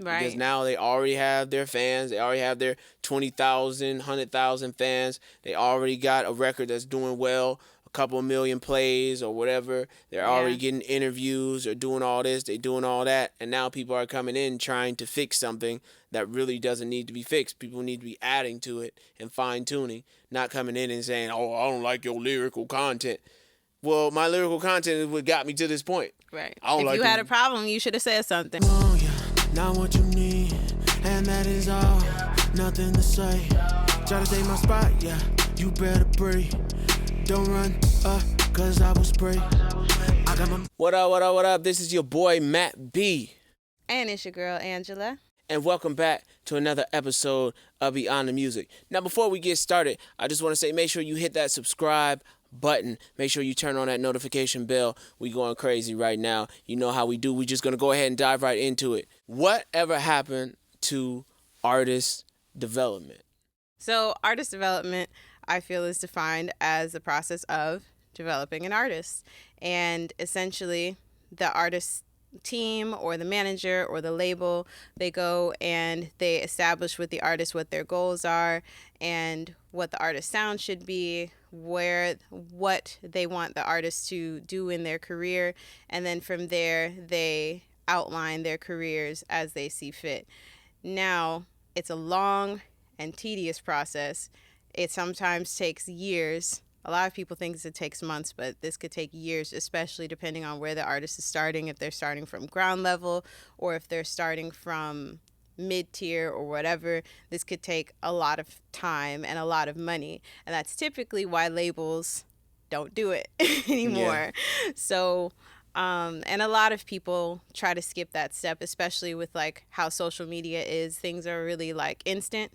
Because Right. now they already have their fans. They already have their 20,000, 100,000 fans. They already got a record that's doing well, a couple of million plays or whatever. They're already Yeah. getting interviews or doing all this. They're doing all that. And now people are coming in trying to fix something that really doesn't need to be fixed. People need to be adding to it and fine tuning, not coming in and saying, oh, I don't like your lyrical content. Well, my lyrical content is what got me to this point. Right. I don't If like you had the a problem, you should have said something. Oh, yeah, not what you need, and that is all. Nothing to say. Try to take my spot, yeah. You better breathe. Don't run, cause I will spray. I got my. What up, what up, what up? This is your boy Matt B. And it's your girl, Angela. And welcome back to another episode of Beyond the Music. Now, before we get started, I just want to say make sure you hit that subscribe button. Make sure you turn on that notification bell. We going crazy right now. You know how we do. We just going to go ahead and dive right into it. Whatever happened to artist development? So, artist development, I feel, is defined as the process of developing an artist. And essentially, the artist team or the manager or the label, they go and they establish with the artist what their goals are and what the artist sound should be, what they want the artist to do in their career, and then from there they outline their careers as they see fit. Now, it's a long and tedious process. It sometimes takes years. A lot of people think it takes months, but this could take years, especially depending on where the artist is starting, if they're starting from ground level or if they're starting from mid-tier or whatever. This could take a lot of time and a lot of money, and that's typically why labels don't do it anymore. Yeah. So and a lot of people try to skip that step, especially with like how social media is. Things are really like instant,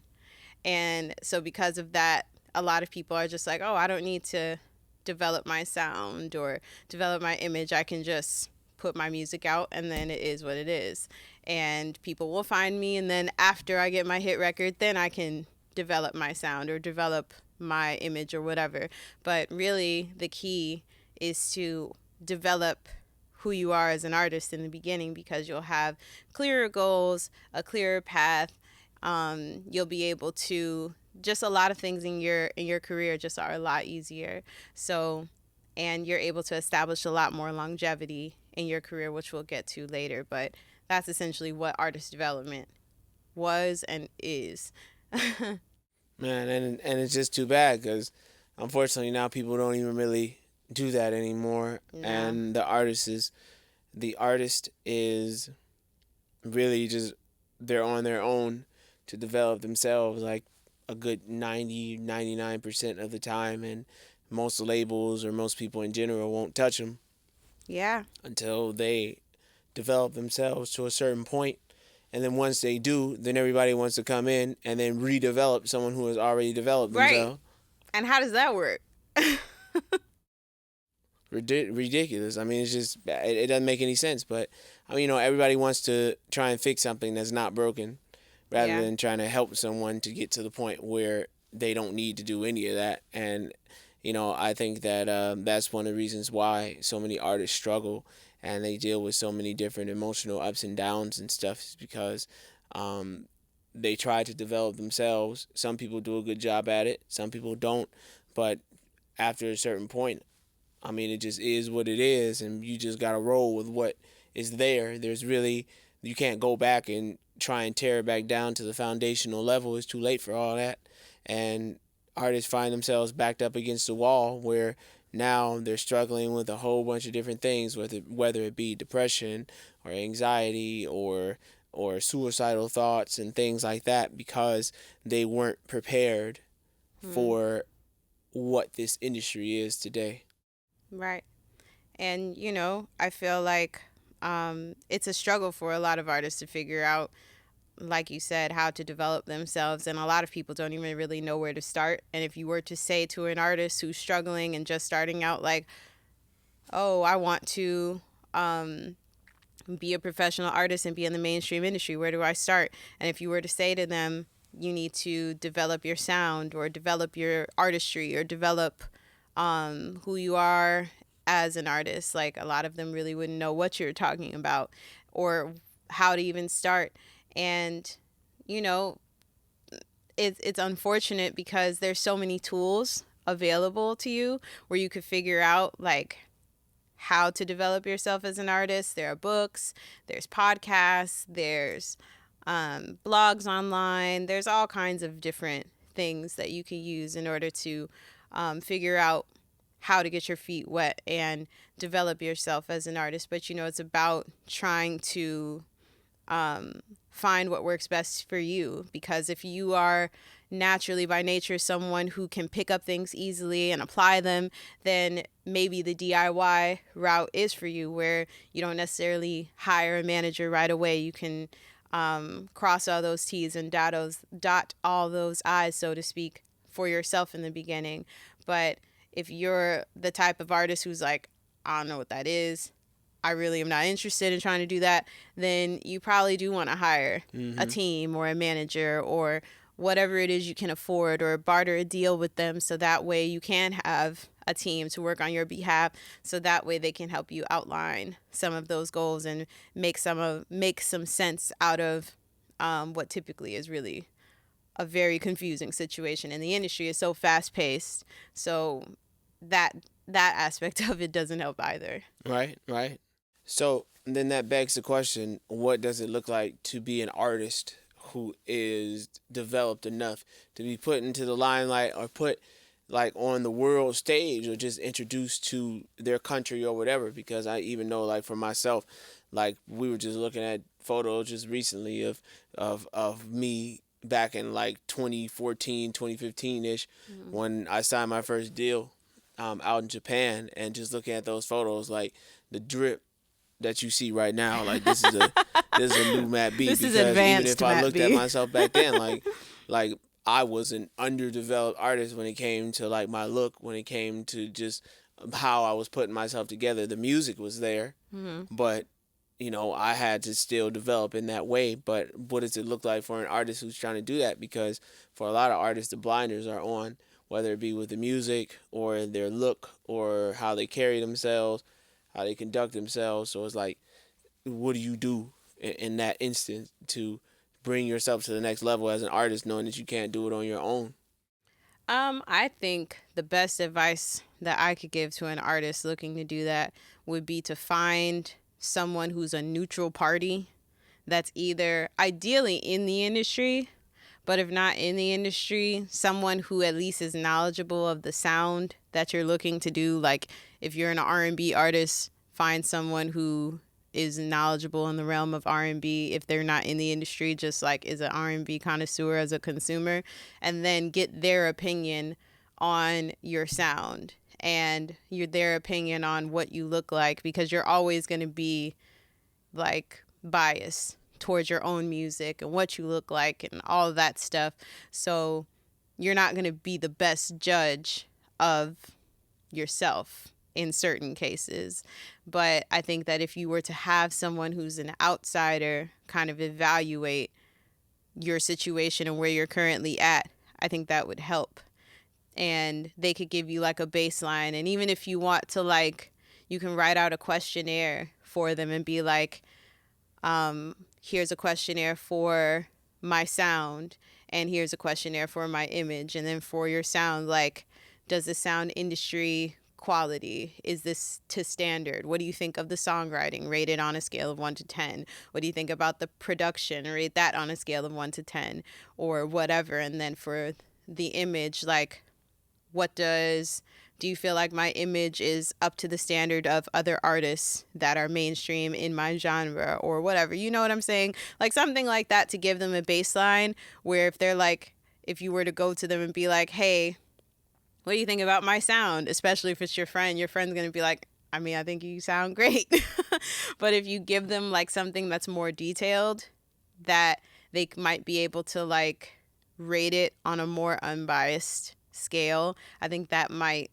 and so because of that, a lot of people are just like, oh, I don't need to develop my sound or develop my image. I can just put my music out and then it is what it is. And people will find me, and then after I get my hit record, then I can develop my sound or develop my image or whatever. But really the key is to develop who you are as an artist in the beginning, because you'll have clearer goals, a clearer path. You'll be able to, just a lot of things in your career just are a lot easier. So, and you're able to establish a lot more longevity in your career, which we'll get to later. But that's essentially what artist development was and is. Man, and it's just too bad because unfortunately now people don't even really do that anymore. No. And the artist is really just, they're on their own to develop themselves like a good 99% of the time, and most labels or most people in general won't touch them. Yeah. Until they develop themselves to a certain point. And then once they do, then everybody wants to come in and then redevelop someone who has already developed themselves. Right. And how does that work? Ridiculous. I mean, it's just, it doesn't make any sense. But, I mean, everybody wants to try and fix something that's not broken rather than trying to help someone to get to the point where they don't need to do any of that. And, I think that that's one of the reasons why so many artists struggle and they deal with so many different emotional ups and downs and stuff, is because they try to develop themselves. Some people do a good job at it. Some people don't. But after a certain point, I mean, it just is what it is, and you just got to roll with what is there. You can't go back and try and tear it back down to the foundational level. It's too late for all that. And artists find themselves backed up against the wall where now they're struggling with a whole bunch of different things, whether it be depression or anxiety or suicidal thoughts and things like that, because they weren't prepared for what this industry is today. Right. And, I feel like it's a struggle for a lot of artists to figure out, like you said, how to develop themselves. And a lot of people don't even really know where to start. And if you were to say to an artist who's struggling and just starting out, like, oh, I want to be a professional artist and be in the mainstream industry, where do I start? And if you were to say to them, you need to develop your sound or develop your artistry or develop who you are as an artist, like, a lot of them really wouldn't know what you're talking about or how to even start. And, you know, it's unfortunate because there's so many tools available to you where you could figure out like how to develop yourself as an artist. There are books, there's podcasts, there's blogs online. There's all kinds of different things that you can use in order to figure out how to get your feet wet and develop yourself as an artist. But, it's about trying to find what works best for you, because if you are naturally by nature someone who can pick up things easily and apply them, then maybe the DIY route is for you, where you don't necessarily hire a manager right away. You can cross all those T's and dot all those I's, so to speak, for yourself in the beginning. But if you're the type of artist who's like, I don't know what that is, I really am not interested in trying to do that, then you probably do want to hire a team or a manager or whatever it is you can afford, or barter a deal with them, so that way you can have a team to work on your behalf, so that way they can help you outline some of those goals and make some sense out of what typically is really a very confusing situation. And the industry is so fast paced, so that aspect of it doesn't help either. Right. So then that begs the question, what does it look like to be an artist who is developed enough to be put into the limelight or put like on the world stage or just introduced to their country or whatever? Because I even know, like, for myself, like, we were just looking at photos just recently of me back in like 2014, 2015-ish, when I signed my first deal out in Japan, and just looking at those photos, like the drip that you see right now, like this is a new Matt B. This because is advanced even if I Matt looked B. at myself back then, like I was an underdeveloped artist when it came to like my look, when it came to just how I was putting myself together. The music was there, but I had to still develop in that way. But what does it look like for an artist who's trying to do that? Because for a lot of artists, the blinders are on, whether it be with the music or their look or how they carry themselves, how they conduct themselves. So it's like, what do you do in that instance to bring yourself to the next level as an artist, knowing that you can't do it on your own? I think the best advice that I could give to an artist looking to do that would be to find someone who's a neutral party that's either ideally in the industry, but if not in the industry, someone who at least is knowledgeable of the sound that you're looking to do. Like, if you're an R&B artist, find someone who is knowledgeable in the realm of R&B. If they're not in the industry, just like is an R&B connoisseur as a consumer, and then get their opinion on your sound and their opinion on what you look like, because you're always going to be like biased towards your own music and what you look like and all of that stuff. So you're not going to be the best judge of yourself in certain cases. But I think that if you were to have someone who's an outsider kind of evaluate your situation and where you're currently at, I think that would help. And they could give you like a baseline. And even if you want to, like, you can write out a questionnaire for them and be like, here's a questionnaire for my sound, and here's a questionnaire for my image. And then for your sound, like, does the sound industry quality, is this to standard? What do you think of the songwriting? Rate it on a scale of 1 to 10. What do you think about the production? Rate that on a scale of 1 to 10 or whatever. And then for the image, like, do you feel like my image is up to the standard of other artists that are mainstream in my genre or whatever? You know what I'm saying? Like something like that, to give them a baseline where if they're like, if you were to go to them and be like, hey, what do you think about my sound? Especially if it's your friend's going to be like, I mean, I think you sound great. But if you give them like something that's more detailed, that they might be able to like rate it on a more unbiased scale, I think that might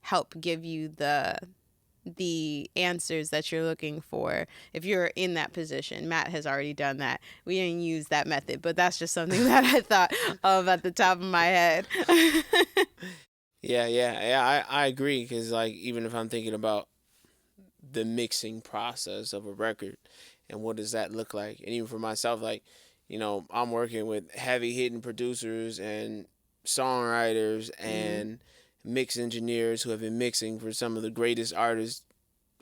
help give you the answers that you're looking for if you're in that position. Matt has already done that. We didn't use that method, but that's just something that I thought of at the top of my head. Yeah. I agree, because like, even if I'm thinking about the mixing process of a record and what does that look like, and even for myself, like, I'm working with heavy hitting producers and songwriters and mix engineers who have been mixing for some of the greatest artists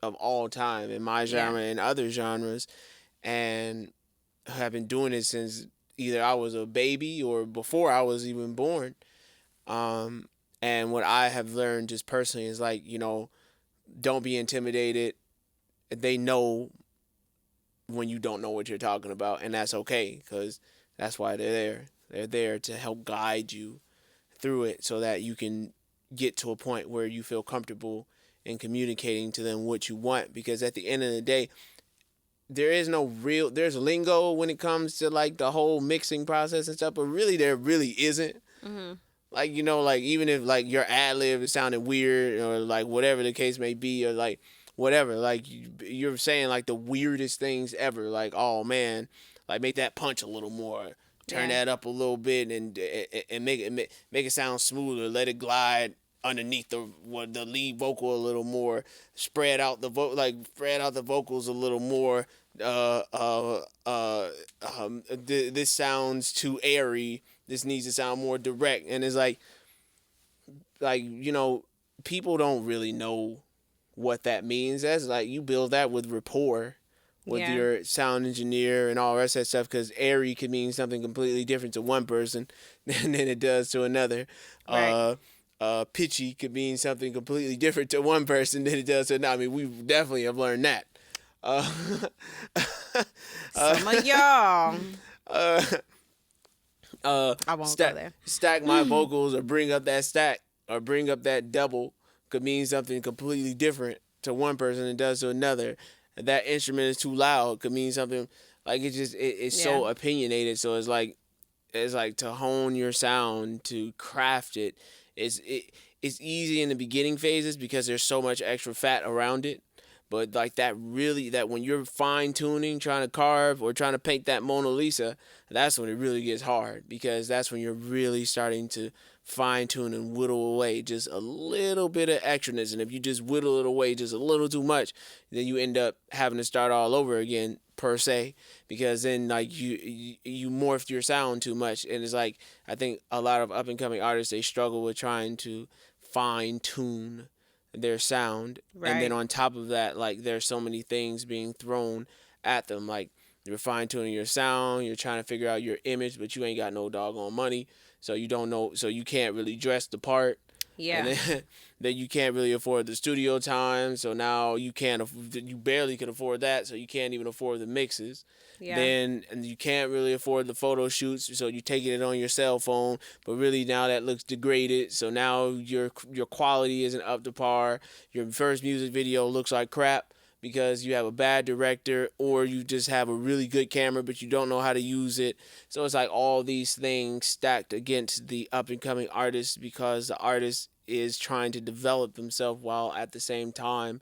of all time in my genre and other genres, and have been doing it since either I was a baby or before I was even born. And what I have learned just personally is like, don't be intimidated. They know when you don't know what you're talking about, and that's okay, because that's why they're there. They're there to help guide you through it so that you can get to a point where you feel comfortable in communicating to them what you want, because at the end of the day, there's lingo when it comes to like the whole mixing process and stuff, but really there really isn't. Like, like even if like your ad lib is sounding weird or like whatever the case may be, or like whatever, like you're saying like the weirdest things ever, like, oh man, like make that punch a little more, turn that up a little bit, and make it sound smoother, let it glide underneath the lead vocal a little more, spread out the vocals a little more. This sounds too airy. This needs to sound more direct. And it's like people don't really know what that means. That's like you build that with rapport with your sound engineer and all the rest of that stuff, because airy could mean something completely different to one person than it does to another. Right. Pitchy could mean something completely different to one person than it does to another. I mean, we definitely have learned that. Some of y'all. I won't go there. Stack my vocals or bring up that stack or bring up that double could mean something completely different to one person than it does to another. That instrument is too loud could mean something, like it's so opinionated. So it's like to hone your sound, to craft it. It's easy in the beginning phases because there's so much extra fat around it. But like that when you're fine tuning, trying to carve or trying to paint that Mona Lisa, that's when it really gets hard, because that's when you're really starting to fine tune and whittle away just a little bit of extraness. And if you just whittle it away just a little too much, then you end up having to start all over again, per se, because then like you morphed your sound too much. And it's like, I think a lot of up and coming artists, they struggle with trying to fine tune their sound. Right. And then on top of that, like there's so many things being thrown at them, like you're fine tuning your sound, you're trying to figure out your image, but you ain't got no doggone money, so you don't know, so you can't really dress the part. Yeah. And then you can't really afford the studio time, so now you barely can afford that, so you can't even afford the mixes. Yeah. Then and you can't really afford the photo shoots, so you're taking it on your cell phone, but really now that looks degraded, so now your quality isn't up to par. Your first music video looks like crap because you have a bad director, or you just have a really good camera but you don't know how to use it. So it's like all these things stacked against the up and coming artist, because the artist is trying to develop themselves while at the same time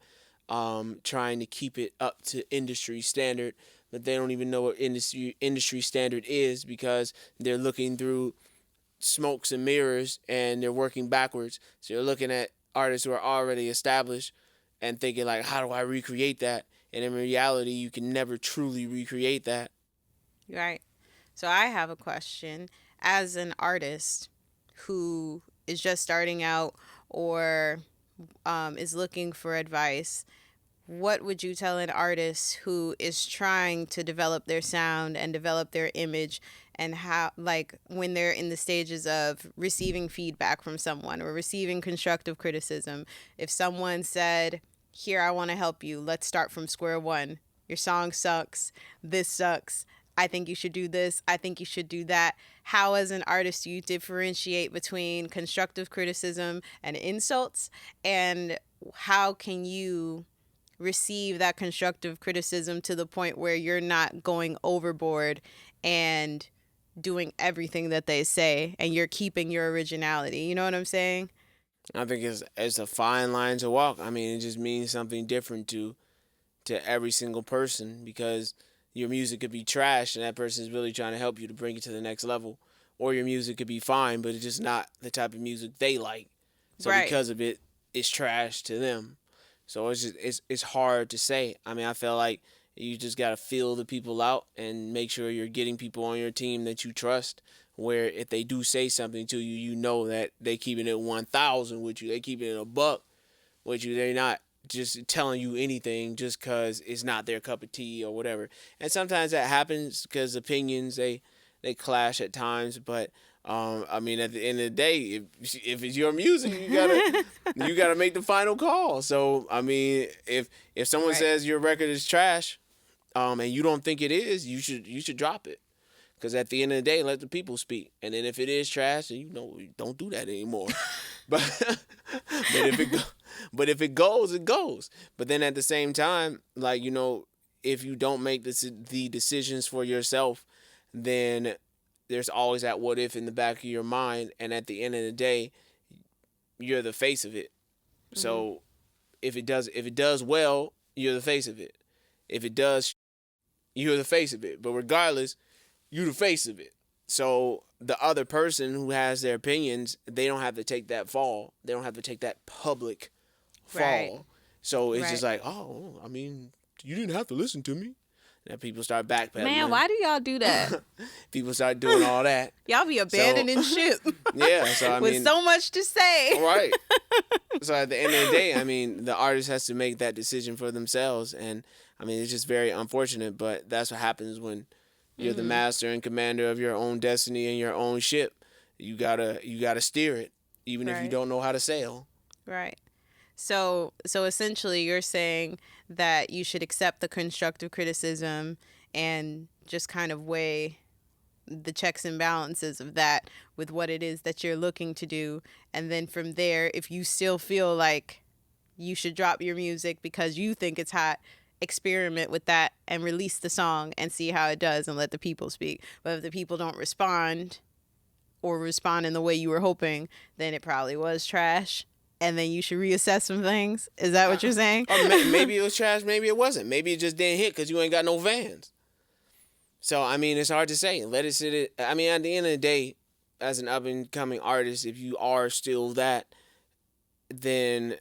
trying to keep it up to industry standard, but they don't even know what industry standard is, because they're looking through smokes and mirrors and they're working backwards. So you're looking at artists who are already established and thinking like, how do I recreate that? And in reality, you can never truly recreate that. Right. So I have a question. As an artist who is just starting out or is looking for advice, what would you tell an artist who is trying to develop their sound and develop their image, and how, like, when they're in the stages of receiving feedback from someone or receiving constructive criticism? If someone said, here, I want to help you, let's start from square one. Your song sucks. This sucks. I think you should do this. I think you should do that. How, as an artist, do you differentiate between constructive criticism and insults? And how can you receive that constructive criticism to the point where you're not going overboard and doing everything that they say and you're keeping your originality? You know what I'm saying? I think it's a fine line to walk. I mean, it just means something different to every single person, because your music could be trash and that person is really trying to help you to bring it to the next level, or your music could be fine but it's just not the type of music they like. So right. Because of it, it's trash to them. So it's hard to say. I mean, I feel like You just got to feel the people out and make sure you're getting people on your team that you trust, where if they do say something to you, you know that they keeping it 1,000 with you. They keeping it a buck with you. They're not just telling you anything just because it's not their cup of tea or whatever. And sometimes that happens because opinions, they clash at times. But I mean, at the end of the day, if it's your music, you gotta make the final call. So I mean, if someone says your record is trash, and you don't think it is, you should drop it. Because at the end of the day, let the people speak. And then if it is trash, then don't do that anymore. but if it goes, it goes. But then at the same time, like, if you don't make the decisions for yourself, then there's always that what if in the back of your mind. And at the end of the day, you're the face of it. Mm-hmm. So if it does well, you're the face of it. If it does, you're the face of it. But regardless, you're the face of it. So the other person who has their opinions, they don't have to take that fall. They don't have to take that public fall. Right. So it's just like, oh, I mean, you didn't have to listen to me. And people start backpedaling. Man, why do y'all do that? People start doing all that. Y'all be abandoning ship. Yeah, so I mean, with so much to say. Right. So at the end of the day, I mean, the artist has to make that decision for themselves, and I mean, it's just very unfortunate, but that's what happens when you're the master and commander of your own destiny and your own ship. You gotta steer it, even if you don't know how to sail. Right. So essentially, you're saying that you should accept the constructive criticism and just kind of weigh the checks and balances of that with what it is that you're looking to do. And then from there, if you still feel like you should drop your music because you think it's hot, experiment with that and release the song and see how it does and let the people speak. But if the people don't respond or respond in the way you were hoping, then it probably was trash. And then you should reassess some things. Is that what you're saying? Or maybe it was trash, maybe it wasn't. Maybe it just didn't hit because you ain't got no fans. So, I mean, it's hard to say. Let it sit. I mean, at the end of the day, as an up-and-coming artist, if you are still that, then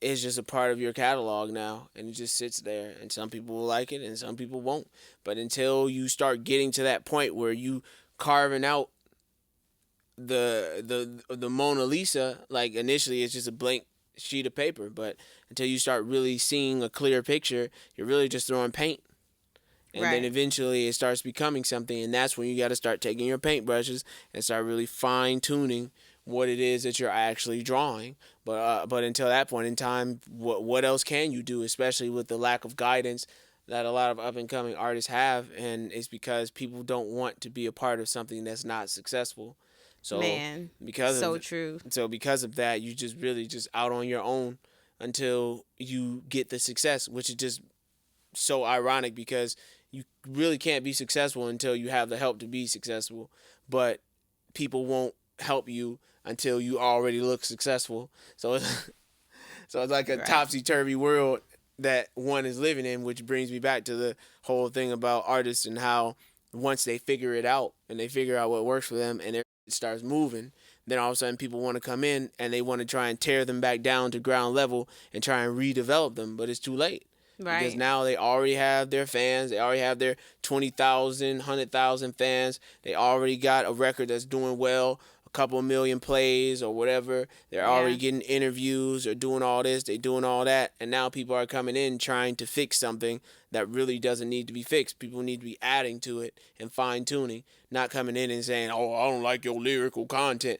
it's just a part of your catalog now, and it just sits there. And some people will like it, and some people won't. But until you start getting to that point where you carving out the Mona Lisa, like initially it's just a blank sheet of paper, but until you start really seeing a clear picture, you're really just throwing paint. And then eventually it starts becoming something, and that's when you got to start taking your paintbrushes and start really fine-tuning what it is that you're actually drawing. But until that point in time, what else can you do, especially with the lack of guidance that a lot of up-and-coming artists have, and it's because people don't want to be a part of something that's not successful. So Man, true. So because of that, you just really just out on your own until you get the success, which is just so ironic because you really can't be successful until you have the help to be successful. But people won't help you until you already look successful. So it's like a topsy-turvy world that one is living in, which brings me back to the whole thing about artists and how once they figure it out and they figure out what works for them and it starts moving, then all of a sudden people want to come in and they want to try and tear them back down to ground level and try and redevelop them, but it's too late. Right. Because now they already have their fans. They already have their 20,000, 100,000 fans. They already got a record that's doing well, a couple million plays or whatever. They're already getting interviews or doing all this. They're doing all that. And now people are coming in trying to fix something that really doesn't need to be fixed. People need to be adding to it and fine-tuning, not coming in and saying, oh, I don't like your lyrical content.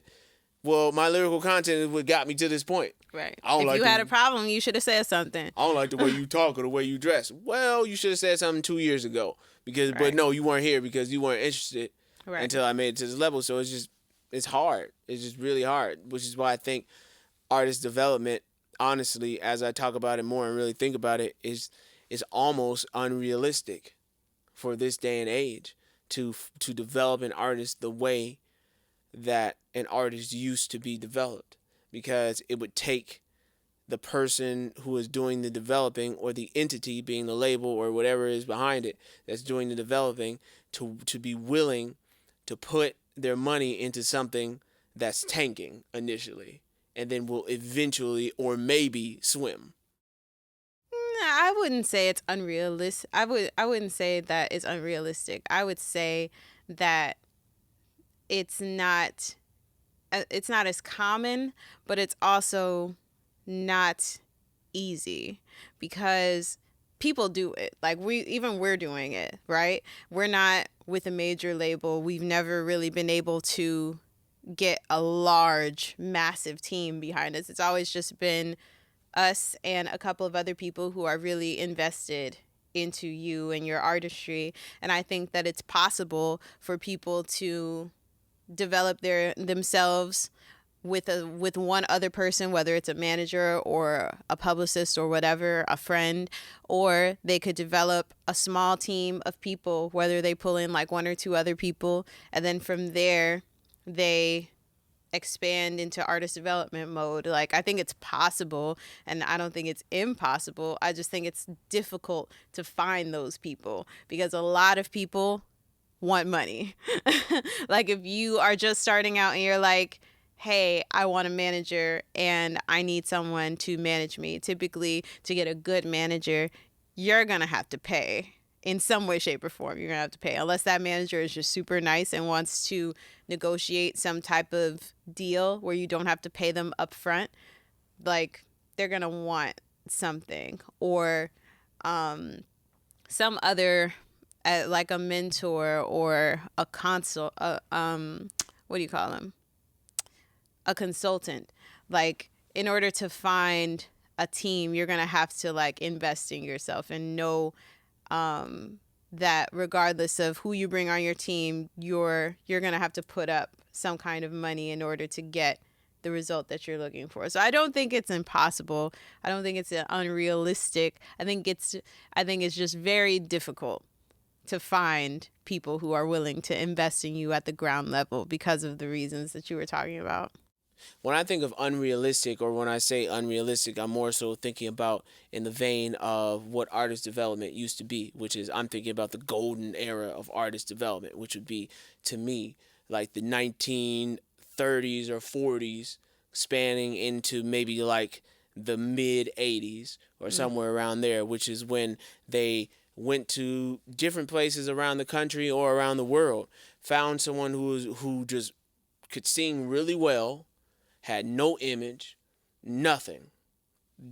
Well, my lyrical content is what got me to this point. Right. If you had a problem, you should have said something. I don't like the way you talk or the way you dress. Well, you should have said something 2 years ago. But no, you weren't here because you weren't interested until I made it to this level. So it's hard. It's just really hard, which is why I think artist development, honestly, as I talk about it more and really think about it, is almost unrealistic for this day and age to develop an artist the way that an artist used to be developed, because it would take the person who is doing the developing, or the entity being the label or whatever is behind it that's doing the developing, to be willing to put their money into something that's tanking initially and then will eventually or maybe swim. I wouldn't say it's unrealistic. I wouldn't say that it's unrealistic. I would say that it's not as common, but it's also not easy because people do it. Like we're doing it, right? We're not with a major label. We've never really been able to get a large, massive team behind us. It's always just been us and a couple of other people who are really invested into you and your artistry. And I think that it's possible for people to develop themselves with one other person, whether it's a manager or a publicist or whatever, a friend, or they could develop a small team of people, whether they pull in like one or two other people, and then from there they expand into artist development mode. Like, I think it's possible, and I don't think it's impossible. I just think it's difficult to find those people because a lot of people want money. Like, if you are just starting out and you're like, hey, I want a manager and I need someone to manage me. Typically, to get a good manager, you're going to have to pay in some way, shape, or form. You're going to have to pay, unless that manager is just super nice and wants to negotiate some type of deal where you don't have to pay them up front. Like, they're going to want something, or some other, like a mentor or a consult, what do you call them? A consultant. Like, in order to find a team, you're going to have to like invest in yourself and know that regardless of who you bring on your team, you're going to have to put up some kind of money in order to get the result that you're looking for. So I don't think it's impossible. I don't think it's unrealistic. I think it's just very difficult to find people who are willing to invest in you at the ground level because of the reasons that you were talking about. When I think of unrealistic, or when I say unrealistic, I'm more so thinking about in the vein of what artist development used to be, which is, I'm thinking about the golden era of artist development, which would be, to me, like the 1930s or 40s, spanning into maybe like the mid 80s or somewhere around there, which is when they went to different places around the country or around the world, found someone who just could sing really well, had no image, nothing,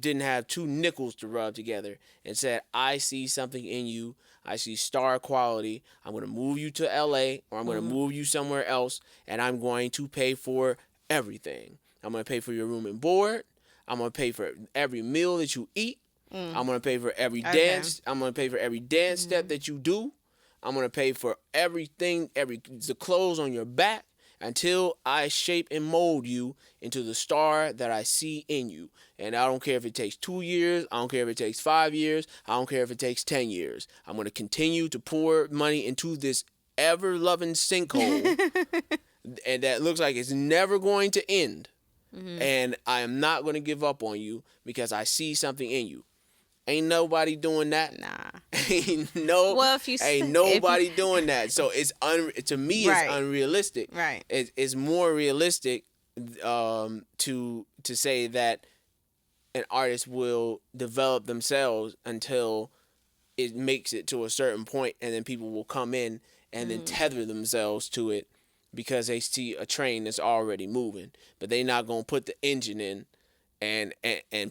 didn't have two nickels to rub together, and said, I see something in you. I see star quality. I'm going to move you to LA, or I'm going to move you somewhere else, and I'm going to pay for everything. I'm going to pay for your room and board. I'm going to pay for every meal that you eat. I'm going to pay for every dance. I'm going to pay for every dance step that you do. I'm going to pay for everything, the clothes on your back, until I shape and mold you into the star that I see in you. And I don't care if it takes 2 years. I don't care if it takes 5 years. I don't care if it takes 10 years. I'm going to continue to pour money into this ever-loving sinkhole and that looks like it's never going to end. And I am not going to give up on you because I see something in you. Ain't nobody doing that. Nah. Ain't nobody doing that. So it's to me, it's unrealistic. Right. It's more realistic to say that an artist will develop themselves until it makes it to a certain point, and then people will come in and then tether themselves to it because they see a train that's already moving, but they're not gonna put the engine in and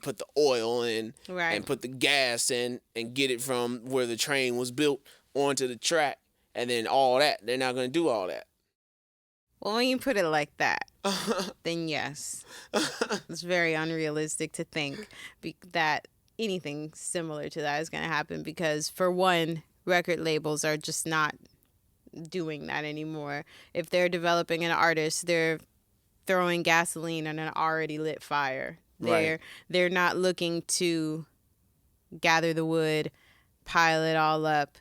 put the oil in and put the gas in and get it from where the train was built onto the track, and then all that. They're not going to do all that. Well, when you put it like that, then yes, it's very unrealistic to think that anything similar to that is going to happen because, for one, record labels are just not doing that anymore. If they're developing an artist, they're throwing gasoline on an already lit fire. They're not looking to gather the wood, pile it all up,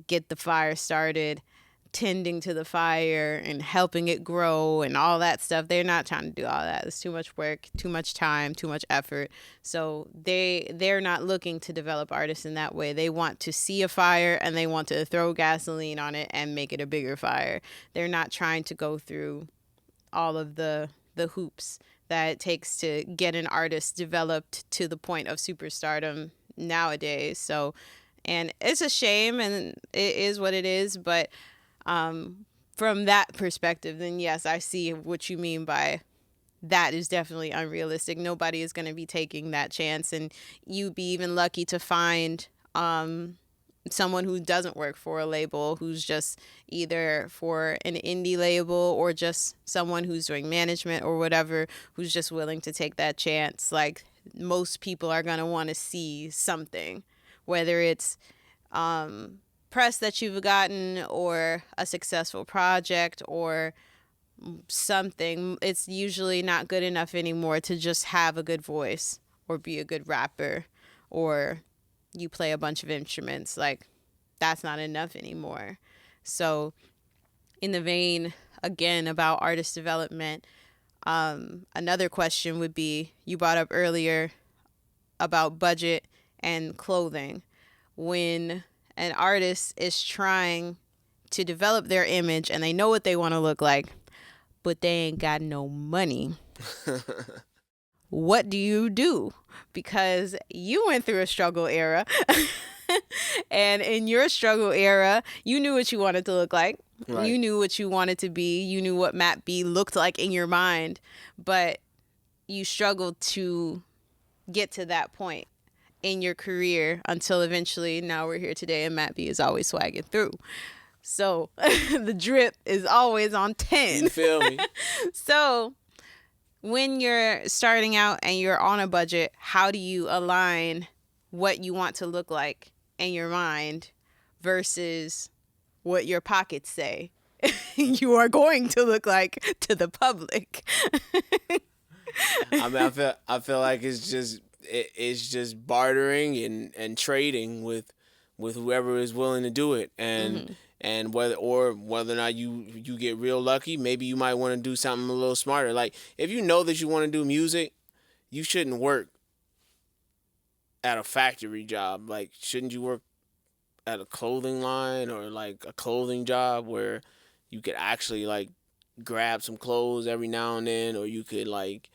get the fire started, tending to the fire and helping it grow and all that stuff. They're not trying to do all that. It's too much work, too much time, too much effort. So they're not looking to develop artists in that way. They want to see a fire and they want to throw gasoline on it and make it a bigger fire. They're not trying to go through all of the hoops that it takes to get an artist developed to the point of superstardom nowadays. So, and it's a shame, and it is what it is. But from that perspective, then yes, I see what you mean by that is definitely unrealistic. Nobody is going to be taking that chance, and you'd be even lucky to find someone who doesn't work for a label, who's just either for an indie label or just someone who's doing management or whatever, who's just willing to take that chance. Like, most people are going to want to see something, whether it's press that you've gotten or a successful project or something. It's usually not good enough anymore to just have a good voice or be a good rapper or you play a bunch of instruments. Like, that's not enough anymore. So in the vein, again, about artist development, another question would be, you brought up earlier about budget and clothing. When an artist is trying to develop their image and they know what they want to look like, but they ain't got no money, what do you do? Because you went through a struggle era. And in your struggle era, you knew what you wanted to look like. Right. You knew what you wanted to be. You knew what Matt B looked like in your mind. But you struggled to get to that point in your career until eventually now we're here today and Matt B is always swagging through. So the drip is always on 10. You feel me? So when you're starting out and you're on a budget, how do you align what you want to look like in your mind versus what your pockets say you are going to look like to the public? I mean, I feel like it's just bartering and trading with whoever is willing to do it, and whether or not you get real lucky, maybe you might want to do something a little smarter. Like, if you know that you want to do music, you shouldn't work at a factory job. Like, shouldn't you work at a clothing line or like a clothing job where you could actually like grab some clothes every now and then, or you could like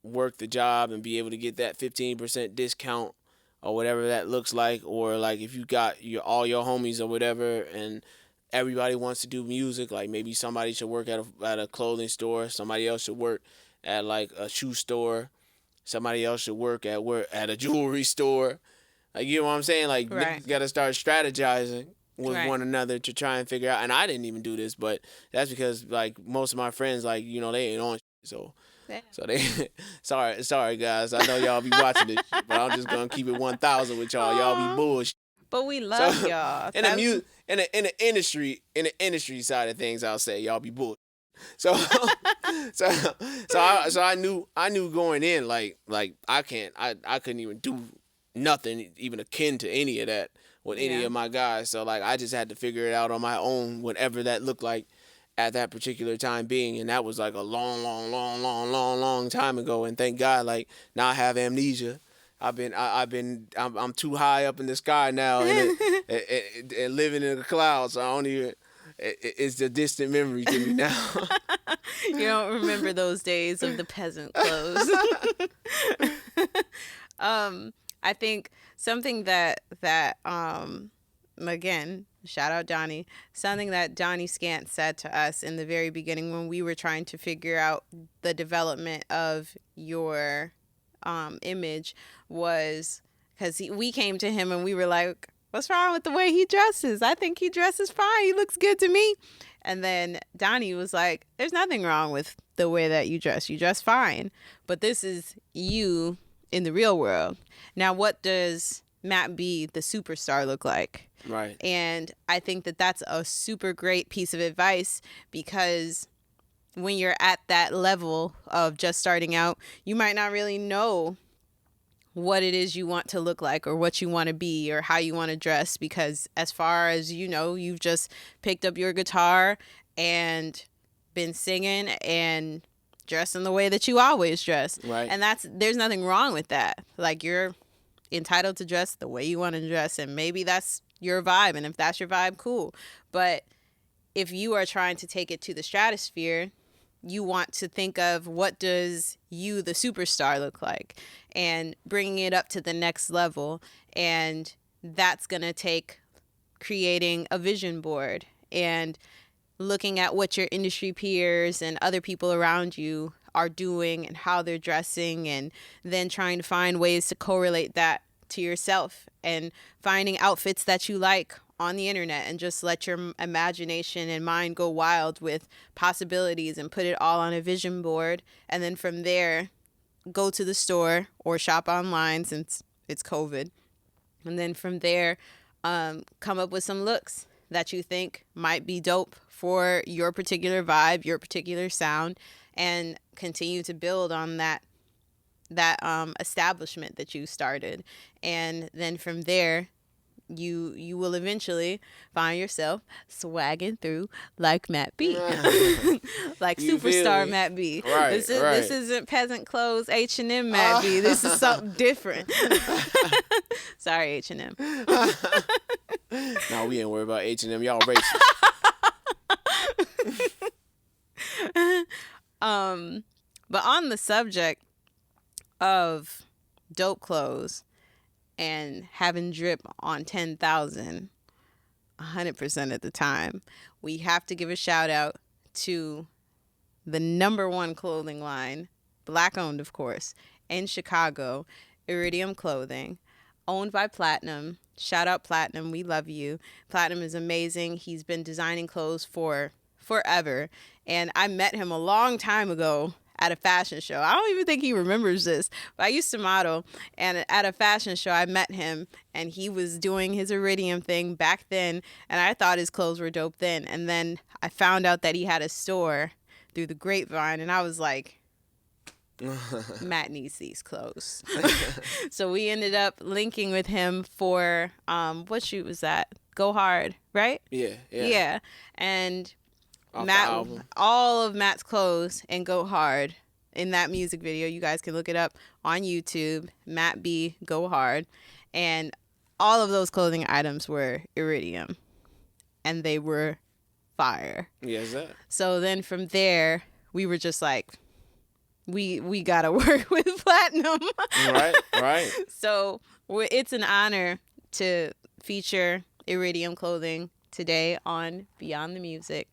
work the job and be able to get that 15% discount or whatever that looks like. Or like, if you got all your homies or whatever and everybody wants to do music, like maybe somebody should work at a clothing store, somebody else should work at like a shoe store, somebody else should work at a jewelry store. Like, you know what I'm saying? Like, right. You got to start strategizing with right. one another to try and figure out. And I didn't even do this, but that's because like most of my friends, like, you know, they ain't on so. Damn. So they sorry guys. I know y'all be watching this shit, but I'm just gonna keep it 1,000 with y'all. Y'all be bullshit. But we love y'all. In the industry side of things, I'll say y'all be bullshit. So I knew going in like I couldn't even do nothing even akin to any of that with any of my guys. So like I just had to figure it out on my own, whatever that looked like at that particular time being, and that was like a long time ago. And thank God, like now I have amnesia. I'm too high up in the sky now and living in the clouds. So I don't even. It's a distant memory to me now. You don't remember those days of the peasant clothes. I think something that again, shout out Donnie, something that Donnie Scant said to us in the very beginning when we were trying to figure out the development of your image was, because we came to him and we were like, what's wrong with the way he dresses? I think he dresses fine. He looks good to me. And then Donnie was like, there's nothing wrong with the way that you dress. You dress fine. But this is you in the real world. Now, what does Matt B, the superstar, look like? Right. And I think that that's a super great piece of advice, because when you're at that level of just starting out, you might not really know what it is you want to look like or what you want to be or how you want to dress, because as far as you know, you've just picked up your guitar and been singing and dressing the way that you always dress. Right. And there's nothing wrong with that. Like, you're entitled to dress the way you want to dress, and maybe that's your vibe, and if that's your vibe, cool. But if you are trying to take it to the stratosphere, you want to think of what does you, the superstar, look like, and bringing it up to the next level. And that's going to take creating a vision board and looking at what your industry peers and other people around you are doing and how they're dressing, and then trying to find ways to correlate that to yourself and finding outfits that you like on the internet, and just let your imagination and mind go wild with possibilities and put it all on a vision board. And then from there, go to the store or shop online since it's COVID. And then from there, come up with some looks that you think might be dope for your particular vibe, your particular sound, and continue to build on that establishment that you started. And then from there, you will eventually find yourself swagging through like Matt B. Like You feel superstar me? Matt B. Right, This right. isn't peasant clothes H&M Matt B. This is something different. Sorry, H&M. No, we ain't worried about H&M. Y'all racist. But on the subject of dope clothes and having drip on 10,000 100% of the time, we have to give a shout out to the #1 clothing line, Black owned, of course, in Chicago, Iridium Clothing, owned by Platinum. Shout out Platinum. We love you. Platinum is amazing. He's been designing clothes for forever. And I met him a long time ago at a fashion show. I don't even think he remembers this, but I used to model, and at a fashion show I met him, and he was doing his Iridium thing back then, and I thought his clothes were dope then. And then I found out that he had a store through the grapevine, and I was like, Matt needs these clothes. So we ended up linking with him for what shoot was that? Go Hard, right? Yeah. And Off the Matt, album. all of Matt's clothes and Go Hard in that music video. You guys can look it up on YouTube. Matt B, Go Hard. And all of those clothing items were Iridium, and they were fire. Yes, sir. So then from there, we were just like, we gotta work with Platinum. Right. So it's an honor to feature Iridium Clothing today on Beyond the Music.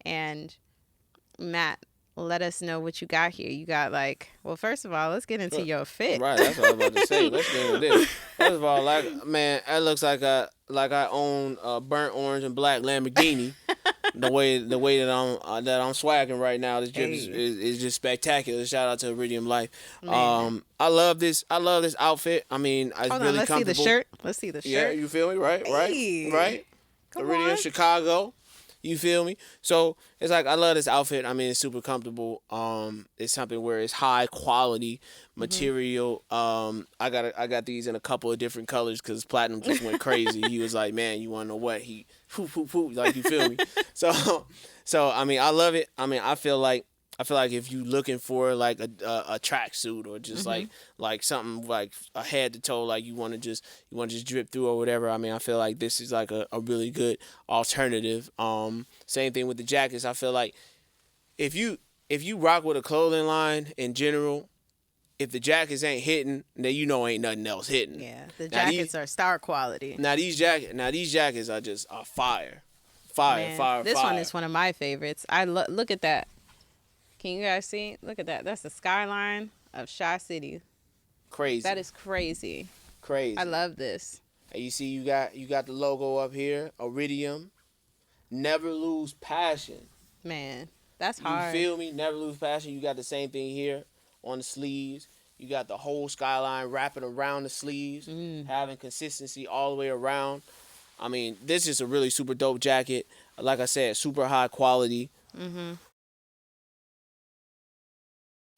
And Matt, let us know what you got here. You got first of all, let's get into your fit. Right, that's what I was about to say. Let's get into this. First of all, man, that looks like I own a burnt orange and black Lamborghini. the way that I'm swagging right now, this drip is just spectacular. Shout out to Iridium Life. Man. I love this outfit. I mean, it's Hold really on, let's comfortable. see the shirt. Let's see the shirt. Yeah, you feel me? Right. Come Iridium on. Chicago. You feel me? So it's like I love this outfit. I mean, it's super comfortable. It's something where it's high quality material. I got these in a couple of different colors because Platinum just went crazy. He was like, man, you wanna know what? He like, you feel me? So I mean, I love it. I mean, I feel like if you looking for like a tracksuit or just like something like a head to toe, like you want to just drip through or whatever. I mean, I feel like this is like a really good alternative. Same thing with the jackets. I feel like if you rock with a clothing line in general, if the jackets ain't hitting, then ain't nothing else hitting. Yeah, the jackets are star quality. Now these jackets are just fire. Man, this fire. one is one of my favorites. I look at that. Can you guys see? Look at that. That's the skyline of Shy City. Crazy. That is crazy. Crazy. I love this. And you see, you got the logo up here, Iridium. Never lose passion. Man, that's hard. You feel me? Never lose passion. You got the same thing here on the sleeves. You got the whole skyline wrapping around the sleeves, having consistency all the way around. I mean, this is a really super dope jacket. Like I said, super high quality.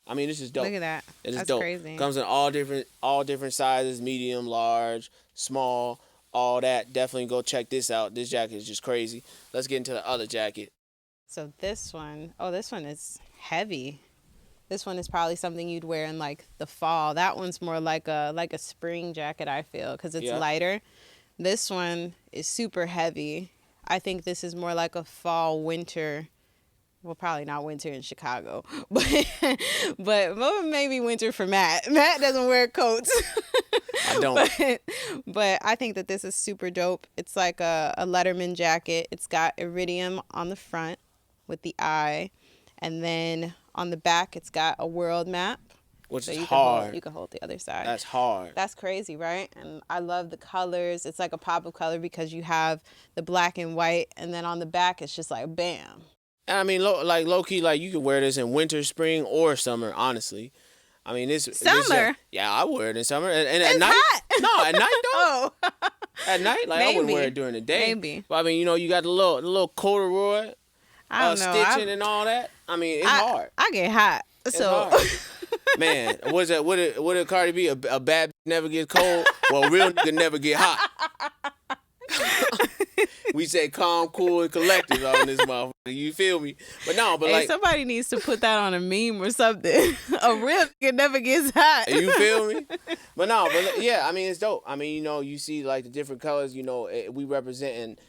I mean, this is dope. Look at that. It is That's dope. crazy. Comes in all different sizes, medium, large, small, all that. Definitely go check this out. This jacket is just crazy. Let's get into the other jacket. So this one is heavy. This one is probably something you'd wear in like the fall. That one's more like a spring jacket, I feel, because it's lighter. This one is super heavy. I think this is more like a fall winter well, probably not winter in Chicago, but maybe winter for Matt. Matt doesn't wear coats. I don't. But I think that this is super dope. It's like a Letterman jacket. It's got iridium on the front with the eye, and then on the back it's got a world map. Which so is you hard. You can hold the other side. That's hard. That's crazy, right? And I love the colors. It's like a pop of color because you have the black and white, and then on the back it's just like bam. And I mean, low key, like you could wear this in winter, spring, or summer. Honestly, I mean summer. Yeah, I wear it in summer, and it's at night. Hot. No, at night though. Oh. At night, like Maybe. I wouldn't wear it during the day. Maybe. But I mean, you got the little corduroy, I don't know. stitching and all that. I mean, it's hard. I get hot, so. Hard. Man, what is that? What did Cardi B? A bad never get cold. Well, a real nigga never get hot. We say calm, cool, and collected on this motherfucker. You feel me? But no, but hey, somebody needs to put that on a meme or something. A real nigga never gets hot. You feel me? But no, but yeah, I mean it's dope. I mean, you see like the different colors. We represent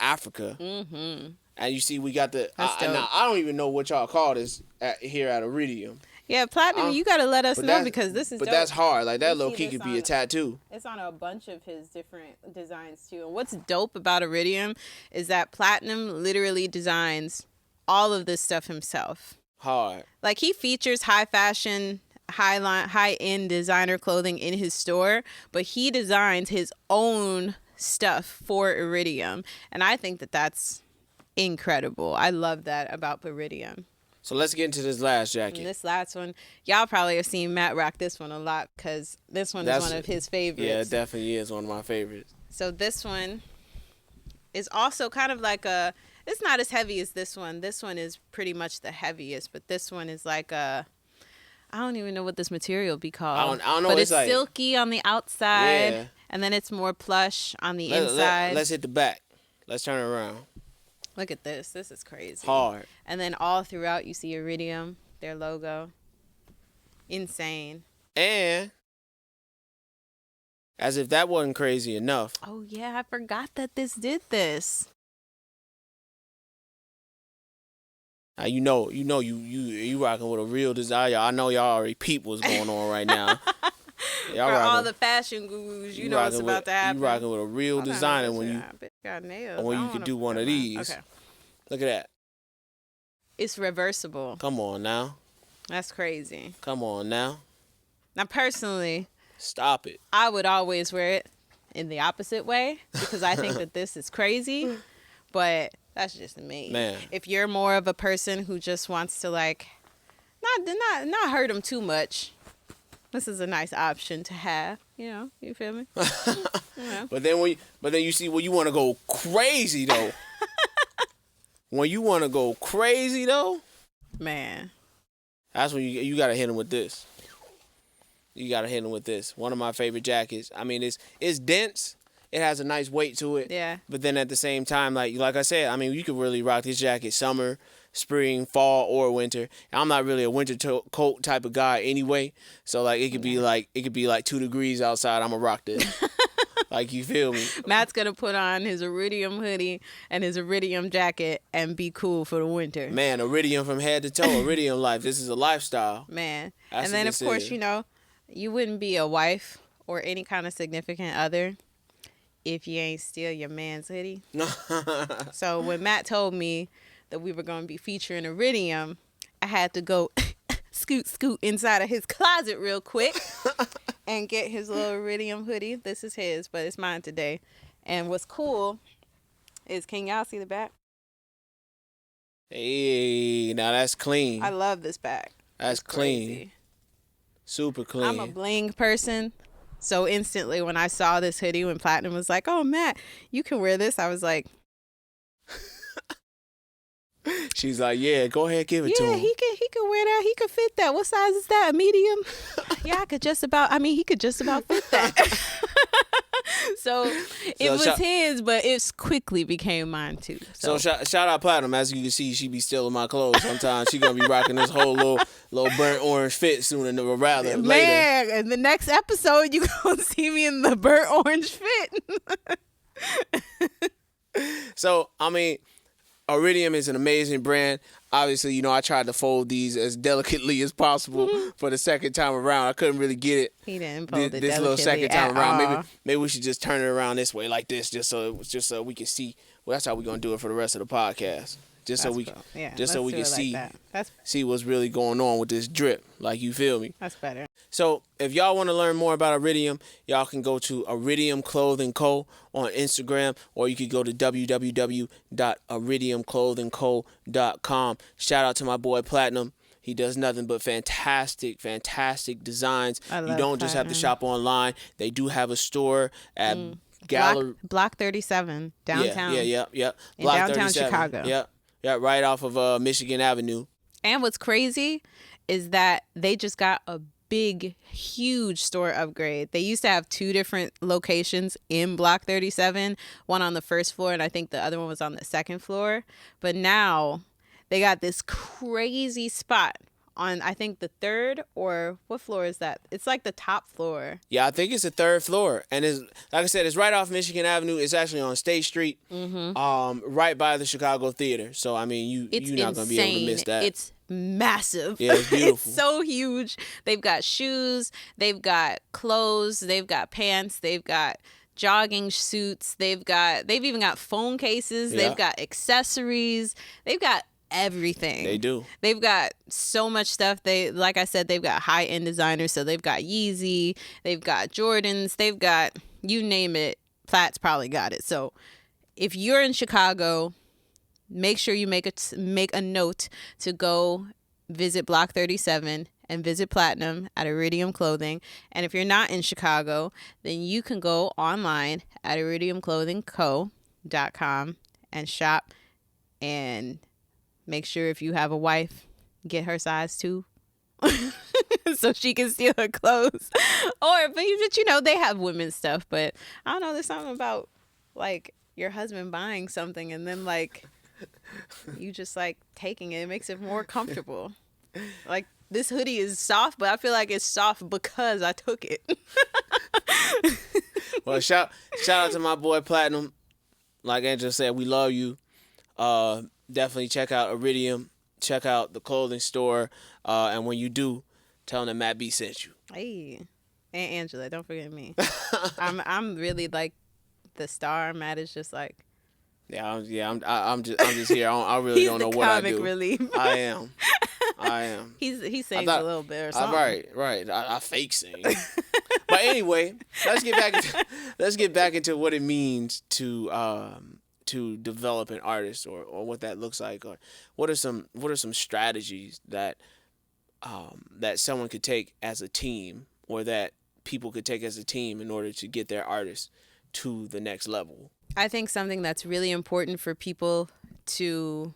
Africa. Mm-hmm. And you see we got the. Now I don't even know what y'all call this here at Iridium. Yeah, platinum. You gotta let us know because this is. But dope. That's hard. Like that low key could be a tattoo. It's on a bunch of his different designs too. And what's dope about Iridium is that Platinum literally designs all of this stuff himself. Hard. Like he features high fashion, high end designer clothing in his store, but he designs his own stuff for Iridium, and I think that that's incredible. I love that about Iridium. So let's get into this last jacket. And this last one, y'all probably have seen Matt rock this one a lot because this one is one of his favorites. Yeah, it definitely is one of my favorites. So this one is also kind of like it's not as heavy as this one. This one is pretty much the heaviest, but this one is like I don't even know what this material be called. I don't know. But it's silky on the outside, and then it's more plush on the inside. Let's hit the back. Let's turn it around. Look at this. This is crazy. Hard. And then all throughout you see Iridium, their logo. Insane. And as if that wasn't crazy enough. Oh yeah, I forgot that this did this. You rocking with a real designer. I know y'all already peep what's going on right now. Y'all for all the fashion gurus, you know what's about to happen. You rocking with a real designer when you got nails. when you could do one of these. Okay. Look at that. It's reversible. Come on now. That's crazy. Come on now. Now personally, stop it. I would always wear it in the opposite way because I think that this is crazy, but that's just me. Man. If you're more of a person who just wants to like not hurt them too much, this is a nice option to have. You feel me? But then you see when you want to go crazy though. When you want to go crazy though, man, that's when you gotta hit him with this. You gotta hit him with this. One of my favorite jackets. I mean, it's dense. It has a nice weight to it. Yeah. But then at the same time, like I said, I mean, you could really rock this jacket summer, spring, fall, or winter. I'm not really a winter coat type of guy anyway. So like it could be like 2 degrees outside. I'ma rock this. Like, you feel me? Matt's gonna put on his Iridium hoodie and his Iridium jacket and be cool for the winter. Man, Iridium from head to toe. Iridium life. This is a lifestyle. Man. And then of course, you wouldn't be a wife or any kind of significant other if you ain't steal your man's hoodie. So when Matt told me that we were going to be featuring Iridium, I had to go scoot inside of his closet real quick and get his little Iridium hoodie. This is his, but it's mine today. And what's cool is, can y'all see the back? Hey, now that's clean. I love this back. That's clean. Crazy. Super clean. I'm a bling person. So instantly when I saw this hoodie, when Platinum was like, oh, Matt, you can wear this, I was like. She's like, yeah, go ahead, give it to him. Yeah, he could wear that. He could fit that. What size is that? A medium? Yeah, he could just about fit that. So it was his, but it quickly became mine too. So shout out Platinum. As you can see, she be stealing my clothes sometimes. She gonna be rocking this whole little burnt orange fit sooner than rather later. Man, in the next episode, you gonna see me in the burnt orange fit. So I mean, Iridium is an amazing brand. Obviously, I tried to fold these as delicately as possible for the second time around. I couldn't really get it. He didn't fold it This little second time at around. all. Maybe we should just turn it around this way like this, just so we can see. Well, that's how we're gonna do it for the rest of the podcast. Just so we can see what's really going on with this drip. Like, you feel me? That's better. So if y'all want to learn more about Iridium, y'all can go to Iridium Clothing Co. on Instagram, or you could go to www.iridiumclothingco.com. Shout out to my boy Platinum. He does nothing but fantastic designs. You don't just have to shop online. They do have a store at Block 37 downtown. Yeah. In downtown Chicago. Yeah, right off of Michigan Avenue. And what's crazy is that they just got a big, huge store upgrade. They used to have 2 different locations in Block 37, one on the first floor, and I think the other one was on the second floor. But now they got this crazy spot on, I think, the third, or what floor is that? It's like the top floor. Yeah, I think it's the third floor. And it's, like I said, it's right off Michigan Avenue. It's actually on State Street, right by the Chicago Theater. So, I mean, you're not going to be able to miss that. It's massive. Yeah, it's beautiful. It's so huge. They've got shoes. They've got clothes. They've got pants. They've got jogging suits. They've even got phone cases. Yeah. They've got accessories. They've got everything. They do. They've got so much stuff. Like I said, they've got high-end designers. So they've got Yeezy, they've got Jordans, they've got, you name it, Platt's probably got it. So if you're in Chicago, make sure you make a note to go visit Block 37 and visit Platinum at Iridium Clothing. And if you're not in Chicago, then you can go online at iridiumclothingco.com and shop, and make sure if you have a wife, get her size too, so she can steal her clothes. But they have women's stuff. But I don't know, there's something about like your husband buying something and then like you just like taking it. It makes it more comfortable. Like, this hoodie is soft, but I feel like it's soft because I took it. Well, shout out to my boy Platinum. Like Angela said, we love you. Definitely check out Iridium. Check out the clothing store. And when you do, tell them that Matt B sent you. Hey, and Angela, don't forget me. I'm really like the star. Matt is just like. I'm just here. I really don't know what I do. He's the comic relief. I am. He sings a little bit or something. Right. I fake sing. But anyway, let's get back into what it means to develop an artist, or what that looks like, or what are some strategies that someone could take as a team, or that people could take as a team in order to get their artist to the next level. I think something that's really important for people to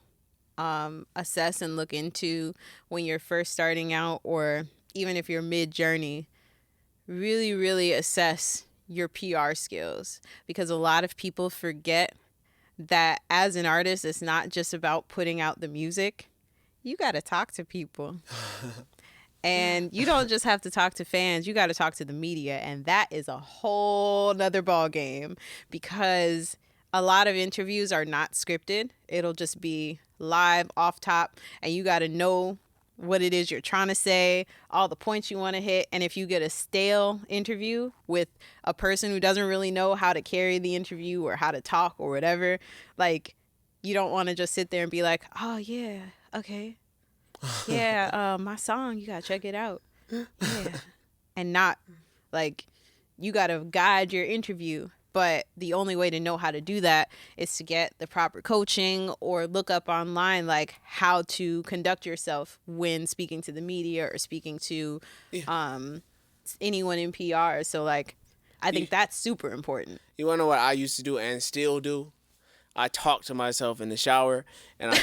assess and look into when you're first starting out, or even if you're mid-journey, really, really assess your PR skills, because a lot of people forget that as an artist, it's not just about putting out the music. You got to talk to people. And you don't just have to talk to fans. You got to talk to the media. And that is a whole nother ball game, because a lot of interviews are not scripted. It'll just be live, off top. And you got to know what it is you're trying to say, all the points you want to hit. And if you get a stale interview with a person who doesn't really know how to carry the interview or how to talk or whatever, like, you don't want to just sit there and be like, oh, yeah, okay. Yeah, my song, you got to check it out. Yeah. And not, like, you got to guide your interview. But the only way to know how to do that is to get the proper coaching, or look up online, like, how to conduct yourself when speaking to the media or speaking to anyone in PR. So, like, I think that's super important. You want to know what I used to do and still do? I talk to myself in the shower, and I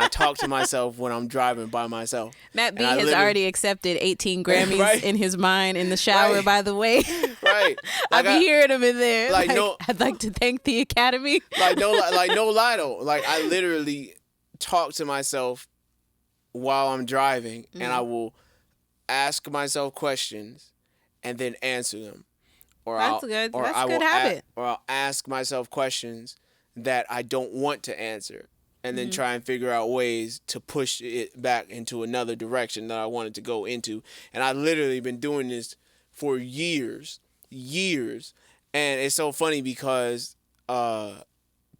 talk to myself when I'm driving by myself. Matt B has already accepted 18 Grammys in his mind in the shower, by the way. Right. Like, I be hearing him in there. Like, no, I'd like to thank the Academy. No lie though. Like, I literally talk to myself while I'm driving, and I will ask myself questions and then answer them. That's good. That's a good habit. Or I'll ask myself questions that I don't want to answer, and then try and figure out ways to push it back into another direction that I wanted to go into. And I literally been doing this for years. And it's so funny because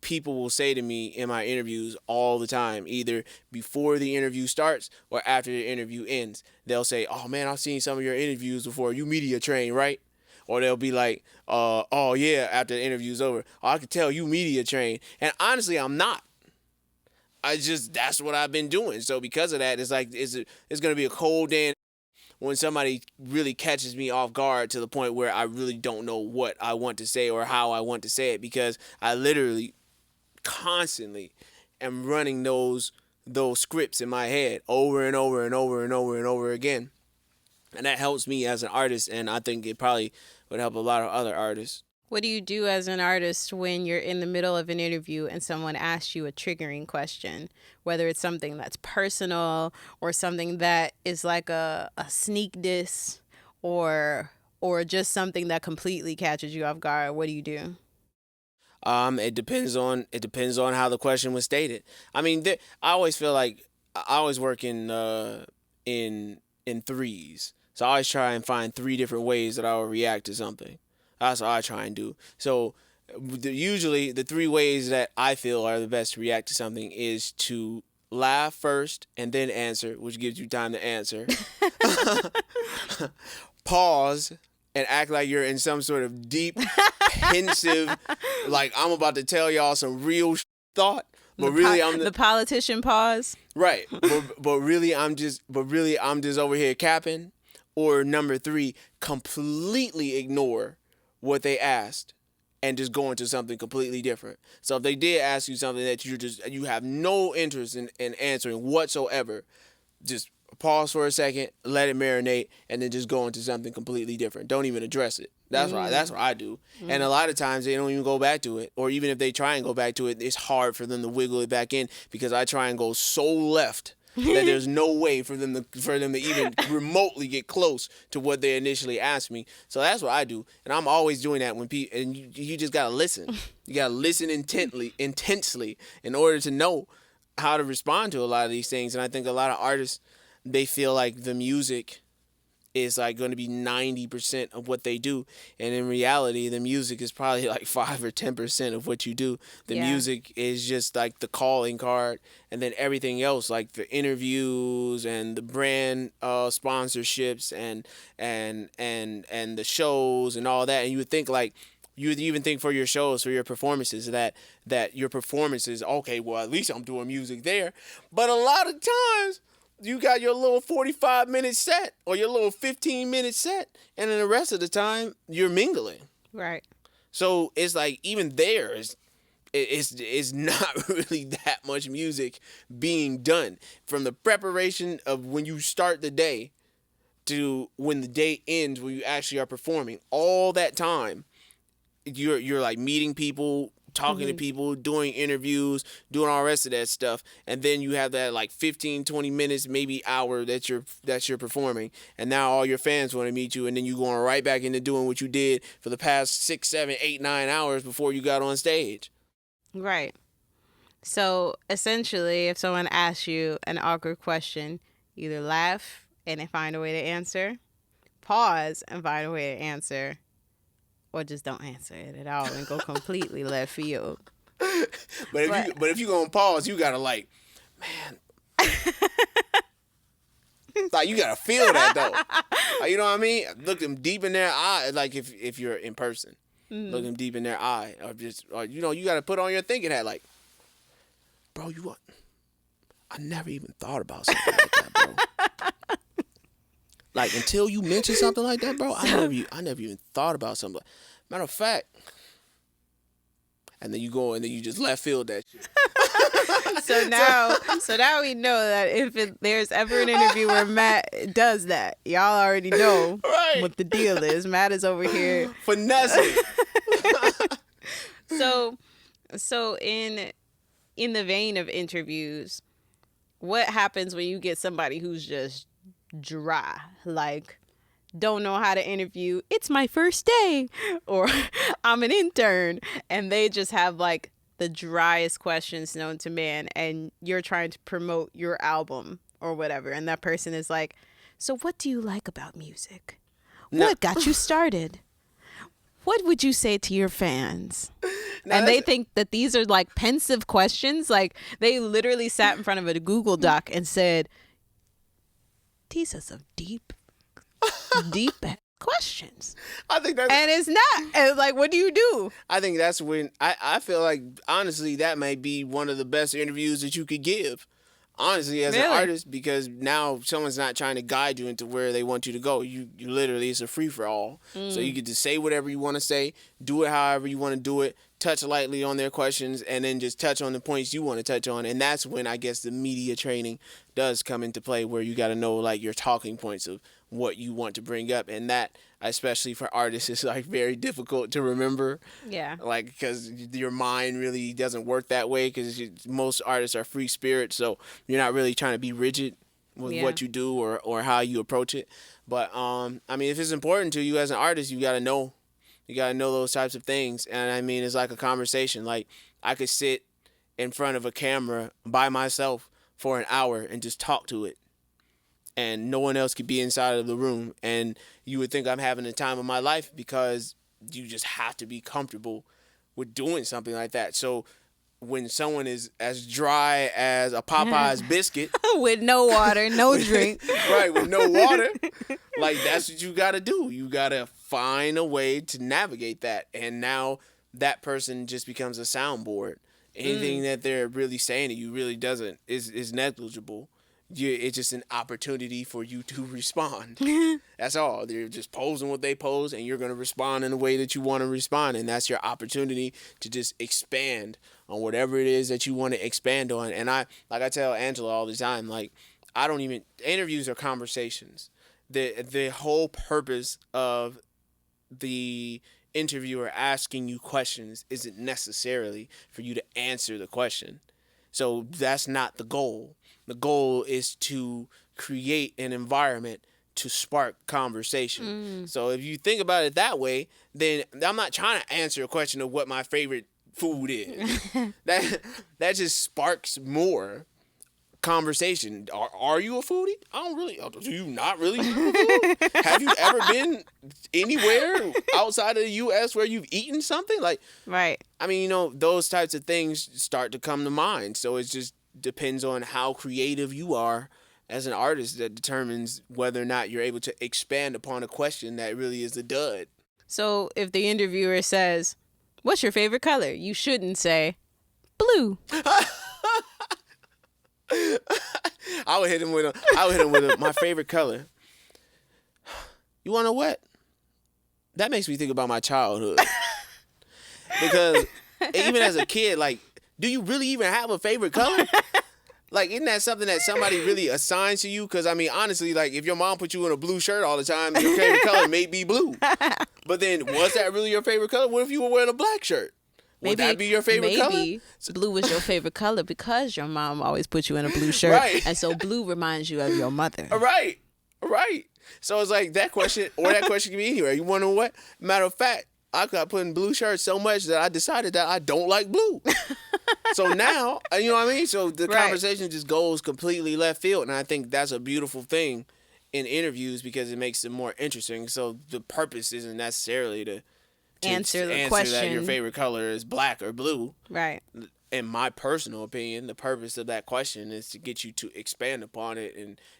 people will say to me in my interviews all the time, either before the interview starts or after the interview ends. They'll say, "Oh man, I've seen some of your interviews before. You media trained, right?" Or they'll be like, "Oh yeah," after the interview's over. "Oh, I could tell you media trained." And honestly, I'm not. That's what I've been doing. So because of that, it's like it's gonna be a cold day when somebody really catches me off guard to the point where I really don't know what I want to say or how I want to say it, because I literally constantly am running those scripts in my head over and over and over and over and over again. And that helps me as an artist, and I think it probably would help a lot of other artists. What do you do as an artist when you're in the middle of an interview and someone asks you a triggering question, whether it's something that's personal or something that is like a sneak diss or just something that completely catches you off guard? What do you do? It depends on how the question was stated. I mean, I always feel like I always work in threes, so I always try and find 3 different ways that I will react to something. That's what I try and do. So usually the 3 ways that I feel are the best to react to something is to laugh first and then answer, which gives you time to answer. Pause and act like you're in some sort of deep, pensive, like I'm about to tell y'all some real thought. But really, I'm the politician pause. Right. But really, I'm just over here capping. Or number 3, completely ignore what they asked and just go into something completely different. So if they did ask you something that you have no interest in answering whatsoever, just pause for a second, let it marinate, and then just go into something completely different. Don't even address it. That's what I do. And a lot of times they don't even go back to it. Or even if they try and go back to it, it's hard for them to wiggle it back in, because I try and go so left that there's no way for them to even remotely get close to what they initially asked me. So that's what I do, and I'm always doing that when people. And you just gotta listen. You gotta listen intensely in order to know how to respond to a lot of these things. And I think a lot of artists, they feel like the music is like going to be 90% of what they do, and in reality the music is probably like 5 or 10% of what you do. The music is just like the calling card, and then everything else, like the interviews and the brand sponsorships and the shows and all that. And you would think, like, you would even think for your shows, for your performances, that your performances, okay, well, at least I'm doing music there. But a lot of times you got your little 45-minute set or your little 15-minute set, and then the rest of the time you're mingling. Right. So it's like even there it's not really that much music being done, from the preparation of when you start the day to when the day ends, when you actually are performing. All that time you're like meeting people, talking to people, doing interviews, doing all the rest of that stuff. And then you have that like 15, 20 minutes, maybe hour that you're performing. And now all your fans want to meet you, and then you're going right back into doing what you did for the past 6, 7, 8, 9 hours before you got on stage. Right. So essentially, if someone asks you an awkward question, either laugh and then find a way to answer, pause and find a way to answer, or just don't answer it at all and go completely left field. But if you're gonna pause, you gotta, like, man, like, you gotta feel that though. Like, you know what I mean? Look them deep in their eye. Like if you're in person, look them deep in their eye, or you gotta put on your thinking hat. Like, bro, I never even thought about something like that, bro. Like, until you mention something like that, bro, I never even thought about something. Matter of fact, and then you go and then you just left field that shit. So now we know that if there's ever an interview where Matt does that, y'all already know what the deal is. Matt is over here finessing. So in the vein of interviews, what happens when you get somebody who's just dry, like don't know how to interview, it's my first day, or I'm an intern, and they just have like the driest questions known to man, and you're trying to promote your album or whatever, and that person is like, so what do you like about music? No. What got you started? What would you say to your fans? Now, and they think that these are like pensive questions. Like they literally sat in front of a Google Doc and said, these are some deep questions. I think that's, and it's not. And like, what do you do? I think that's when I feel like, honestly, that might be one of the best interviews that you could give. Honestly, as an artist, because now someone's not trying to guide you into where they want you to go. You literally, it's a free for all. So you get to say whatever you want to say, do it however you want to do it, touch lightly on their questions, and then just touch on the points you want to touch on. And that's when I guess the media training does come into play, where you got to know like your talking points of what you want to bring up. And that, especially for artists, is like very difficult to remember. Yeah. Like, because your mind really doesn't work that way, because most artists are free spirits, so you're not really trying to be rigid with what you do or how you approach it. But I mean, if it's important to you as an artist, you got to know. You got to know those types of things. And I mean, it's like a conversation. Like, I could sit in front of a camera by myself for an hour and just talk to it, and no one else could be inside of the room. And you would think I'm having the time of my life, because you just have to be comfortable with doing something like that. So when someone is as dry as a Popeye's biscuit with no water, no drink, right, with no water, like, that's what you got to do. You got to find a way to navigate that. And now that person just becomes a soundboard. Anything that they're really saying to you really doesn't is negligible. It's just an opportunity for you to respond. That's all. They're just posing what they pose, and you're going to respond in the way that you want to respond. And that's your opportunity to just expand on whatever it is that you want to expand on. And I tell Angela all the time, like, interviews are conversations. The whole purpose of the interviewer asking you questions isn't necessarily for you to answer the question. So that's not the goal. The goal is to create an environment to spark conversation. So if you think about it that way, then I'm not trying to answer a question of what my favorite food is. that just sparks more conversation. Are you a foodie? I don't really. Do you not really eat food? Have you ever been anywhere outside of the U.S. where you've eaten something? Like, right. I mean, those types of things start to come to mind. So it just depends on how creative you are as an artist that determines whether or not you're able to expand upon a question that really is a dud. So if the interviewer says, "What's your favorite color?" you shouldn't say blue. I would hit him with my favorite color. You want to know what? That makes me think about my childhood. Because even as a kid, like, do you really even have a favorite color? Like, isn't that something that somebody really assigns to you? Because, I mean, honestly, like, if your mom put you in a blue shirt all the time, your favorite color may be blue. But then, was that really your favorite color? What if you were wearing a black shirt? Would that be your favorite color? Maybe blue was your favorite color because your mom always put you in a blue shirt. Right. And so blue reminds you of your mother. Right. So it's like that question, or that question can be anywhere. You want to know what? Matter of fact, I got put in blue shirts so much that I decided that I don't like blue. So now, you know what I mean? So the conversation just goes completely left field. And I think that's a beautiful thing in interviews, because it makes them more interesting. So the purpose isn't necessarily to answer the question that your favorite color is black or blue. Right. In my personal opinion, the purpose of that question is to get you to expand upon it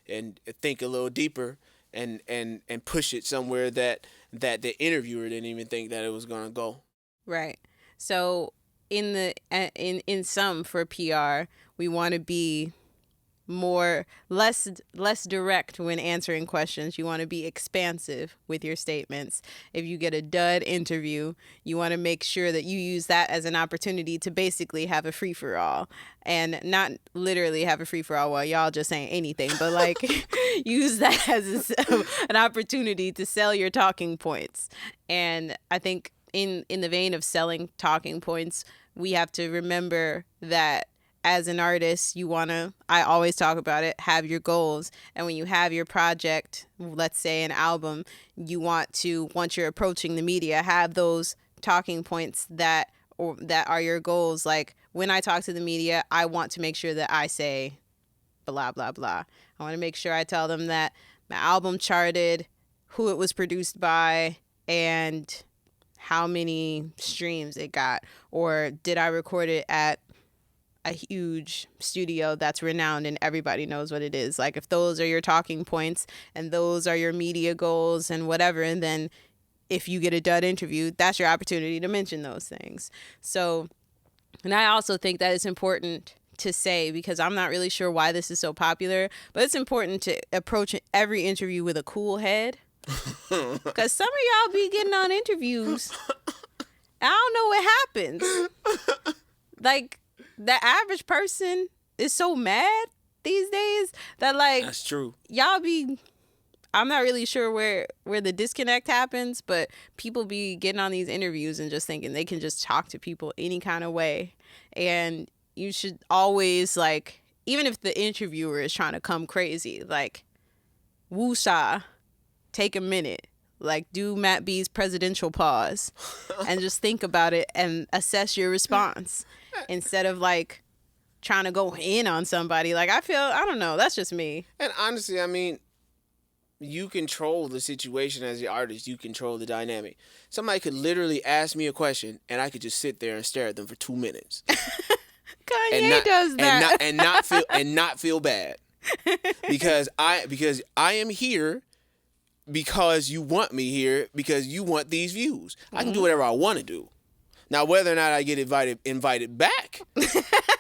and think a little deeper and push it somewhere that the interviewer didn't even think that it was going to go. Right. So in sum, for PR, we want to be less direct when answering questions. You want to be expansive with your statements. If you get a dud interview, you want to make sure that you use that as an opportunity to basically have a free-for-all, and not literally have a free-for-all while y'all just saying anything, but like use that as an opportunity to sell your talking points. And I think in the vein of selling talking points, we have to remember that as an artist, I always talk about it, have your goals. And when you have your project, let's say an album, you want to, once you're approaching the media, have those talking points that or that are your goals. Like when I talk to the media, I want to make sure that I say blah, blah, blah. I want to make sure I tell them that my album charted, who it was produced by, and how many streams it got. Or did I record it at a huge studio that's renowned and everybody knows what it is. Like if those are your talking points and those are your media goals and whatever, and then if you get a dud interview, that's your opportunity to mention those things. So, and I also think that it's important to say, because I'm not really sure why this is so popular, but it's important to approach every interview with a cool head. Because some of y'all be getting on interviews, I don't know what happens. Like, the average person is so mad these days that, like, that's true. Y'all be, I'm not really sure where the disconnect happens, but people be getting on these interviews and just thinking they can just talk to people any kind of way. And you should always, like, even if the interviewer is trying to come crazy, like, woosah, take a minute. Like, do Matt B's presidential pause and just think about it and assess your response instead of, like, trying to go in on somebody. Like, I don't know. That's just me. And honestly, I mean, you control the situation as the artist. You control the dynamic. Somebody could literally ask me a question, and I could just sit there and stare at them for 2 minutes. Kanye does that. And not feel bad. Because I am here because you want me here, because you want these views. I can do whatever I want to do. Now, whether or not I get invited back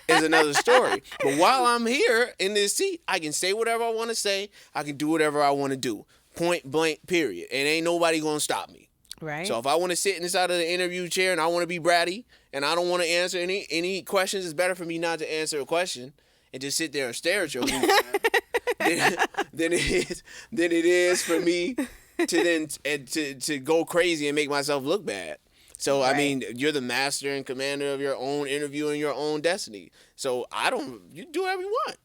is another story. But while I'm here in this seat, I can say whatever I want to say. I can do whatever I want to do. Point blank, period. And ain't nobody going to stop me. Right. So if I want to sit inside of the interview chair and I want to be bratty and I don't want to answer any questions, it's better for me not to answer a question and just sit there and stare at your booth than it is for me to go crazy and make myself look bad. So, right. I mean, you're the master and commander of your own interview and your own destiny. So you do whatever you want,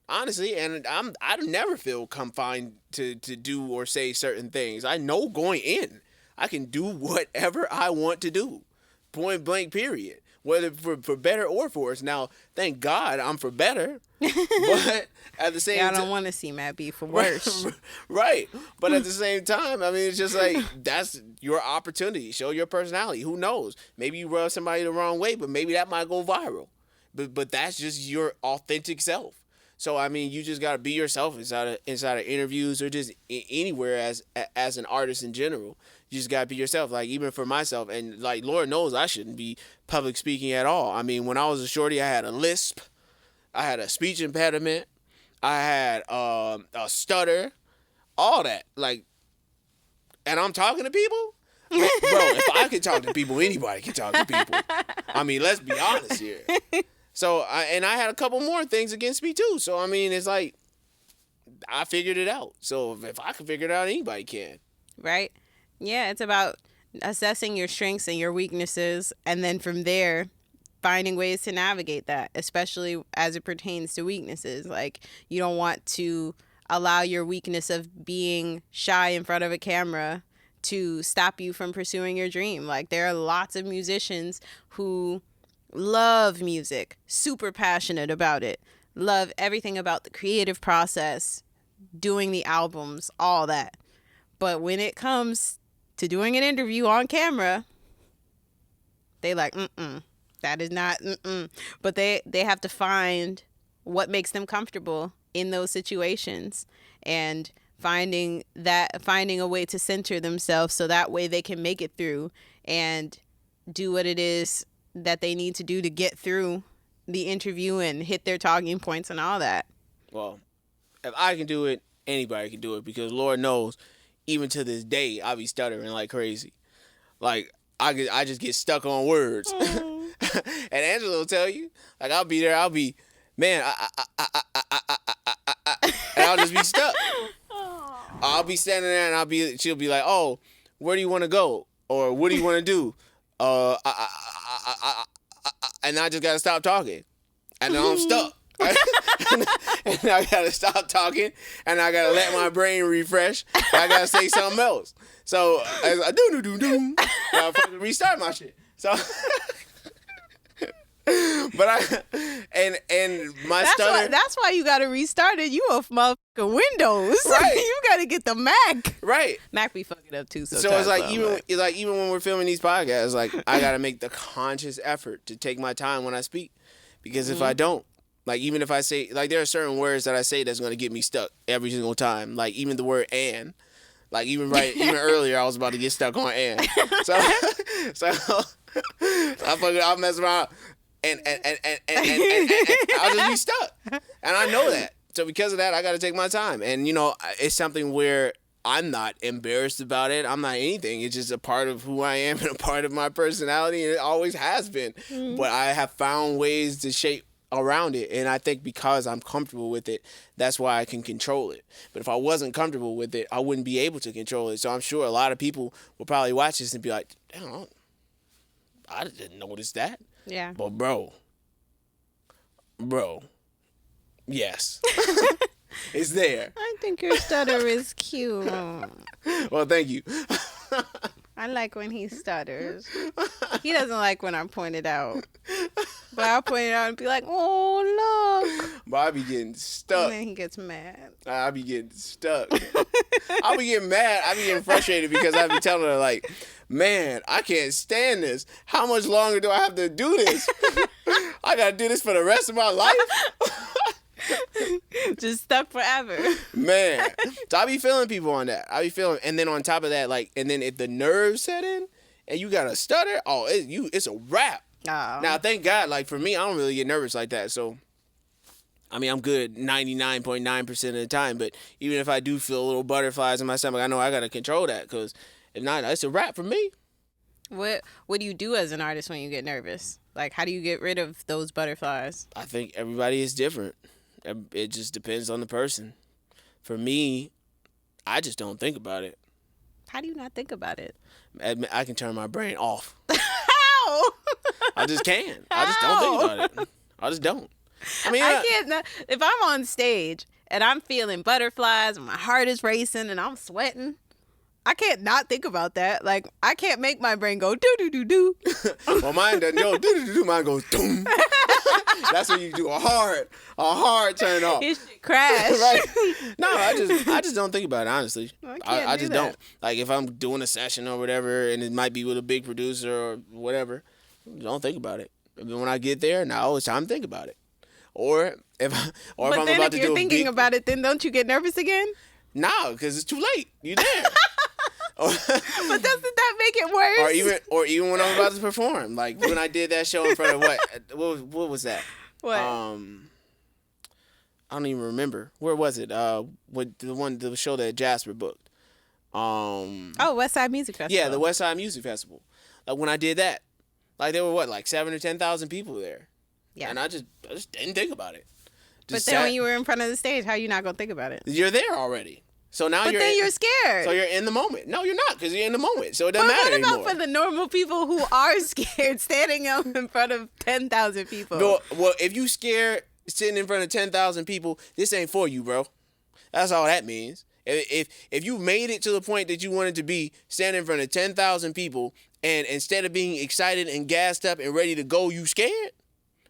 honestly. And I never feel confined to do or say certain things. I know going in, I can do whatever I want to do, point blank, period. Whether for better or for worse. Now, thank God I'm for better, but at the same time, I don't want to see Matt B for worse. Right. But at the same time, I mean, it's just like, that's your opportunity. Show your personality. Who knows? Maybe you rub somebody the wrong way, but maybe that might go viral. But that's just your authentic self. So, I mean, you just got to be yourself inside of interviews or just anywhere as an artist in general. You just got to be yourself. Like, even for myself, and like, Lord knows I shouldn't be public speaking at all. I mean, when I was a shorty, I had a lisp. I had a speech impediment. I had a stutter. All that. Like, and I'm talking to people? Bro, if I can talk to people, anybody can talk to people. I mean, let's be honest here. So, I had a couple more things against me, too. So, I mean, it's like, I figured it out. So, if I can figure it out, anybody can. Right? Yeah, it's about assessing your strengths and your weaknesses, and then from there, finding ways to navigate that, especially as it pertains to weaknesses. Like, you don't want to allow your weakness of being shy in front of a camera to stop you from pursuing your dream. Like, there are lots of musicians who love music, super passionate about it, love everything about the creative process, doing the albums, all that. But when it comes to doing an interview on camera, they like, that is not, But they have to find what makes them comfortable in those situations, and finding a way to center themselves so that way they can make it through and do what it is that they need to do to get through the interview and hit their talking points and all that. Well, if I can do it, anybody can do it, because Lord knows, even to this day, I be stuttering like crazy. Like, I just get stuck on words. And Angela will tell you, like, I'll be there, man, and I'll just be stuck. I'll be standing there and she'll be like, oh, where do you want to go? Or what do you want to do? And I just got to stop talking. And then I'm stuck. And I got to stop talking. And I got to let my brain refresh. I got to say something else. So, as I do, I fucking restart my shit. So, But my stutter. That's why you got to restart it. You a motherfucking Windows. Right. You got to get the Mac. Right. Mac be fucking up too. So it's like even when we're filming these podcasts, like I gotta make the conscious effort to take my time when I speak, because if I don't, like even if I say, like there are certain words that I say that's gonna get me stuck every single time. Like even the word "and." Like even earlier, I was about to get stuck on "and." So I'll mess around and I'll just be stuck, and I know that. So because of that, I got to take my time, and it's something where I'm not embarrassed about it. I'm not anything. It's just a part of who I am and a part of my personality, and it always has been. But I have found ways to shape around it, and I think because I'm comfortable with it, that's why I can control it. But if I wasn't comfortable with it, I wouldn't be able to control it. So I'm sure a lot of people will probably watch this and be like, damn, I didn't notice that. Yeah. But bro, yes. It's there. I think your stutter is cute. Well, thank you. I like when he stutters. He doesn't like when I point it out. But I'll point it out and be like, oh, look. But I be getting stuck. And then he gets mad. I be getting stuck. I be getting mad. I be getting frustrated because I be telling her, like, man, I can't stand this. How much longer do I have to do this? I got to do this for the rest of my life? Just stuck forever. Man. So I be feeling people on that. And then on top of that, like, and then if the nerves set in and you got to stutter, it's a wrap. Oh. Now, thank God, like, for me, I don't really get nervous like that. So, I mean, I'm good 99.9% of the time. But even if I do feel little butterflies in my stomach, I know I got to control that, because if not, it's a wrap for me. What do you do as an artist when you get nervous? Like, how do you get rid of those butterflies? I think everybody is different. It just depends on the person. For me, I just don't think about it. How do you not think about it? I can turn my brain off. How? I just can. I just don't think about it. I just don't. I mean, I can't. If I'm on stage and I'm feeling butterflies and my heart is racing and I'm sweating, I can't not think about that. Like, I can't make my brain go do. Well, mine doesn't go do. Mine goes doom. That's when you do a hard turn off. It should crash. Right? No, I just don't think about it, honestly. I just don't. Like, if I'm doing a session or whatever, and it might be with a big producer or whatever, don't think about it. And then when I get there, now it's time to think about it. Or if I'm about to do if you're thinking about it, then don't you get nervous again? No, because it's too late. You're there. But doesn't that make it worse? Or even when I'm about to perform, like when I did that show in front of what was that? What? I don't even remember. Where was it? With the show that Jasper booked. West Side Music Festival. Yeah, the West Side Music Festival. Like when I did that, like there were like 7,000 or 10,000 people there. Yeah. And I just didn't think about it. But then when you were in front of the stage, how are you not gonna think about it? You're there already. So now you're scared. So you're in the moment. No, you're not, because you're in the moment. So it doesn't matter anymore. What about for the normal people who are scared standing up in front of 10,000 people? Well, if you scared sitting in front of 10,000 people, this ain't for you, bro. That's all that means. If you made it to the point that you wanted to be standing in front of 10,000 people, and instead of being excited and gassed up and ready to go, you scared,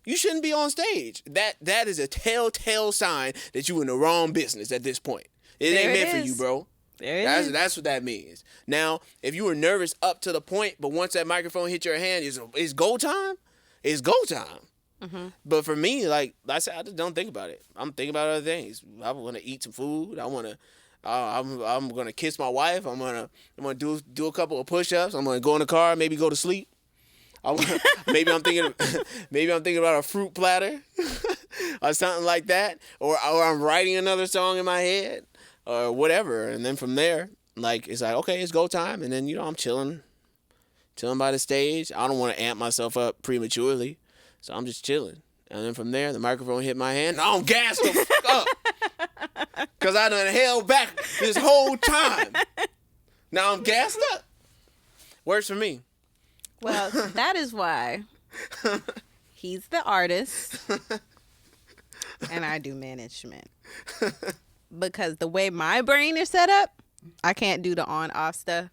you shouldn't be on stage. That is a telltale sign that you in the wrong business at this point. It ain't meant for you, bro. That's what that means. Now, if you were nervous up to the point, but once that microphone hit your hand, it's go time. It's go time. Mm-hmm. But for me, like I said, I just don't think about it. I'm thinking about other things. I want to eat some food. I'm gonna kiss my wife. I'm gonna do a couple of push-ups. I'm gonna go in the car, maybe go to sleep. Maybe I'm thinking about a fruit platter or something like that, or I'm writing another song in my head or whatever, and then from there, like it's like, okay, it's go time, and then I'm chilling by the stage. I don't want to amp myself up prematurely, so I'm just chilling, and then from there, the microphone hit my hand, and I'm gassed the fuck up because I done held back this whole time. Now I'm gassed up. Works for me. Well, that is why he's the artist and I do management. Because the way my brain is set up, I can't do the on-off stuff.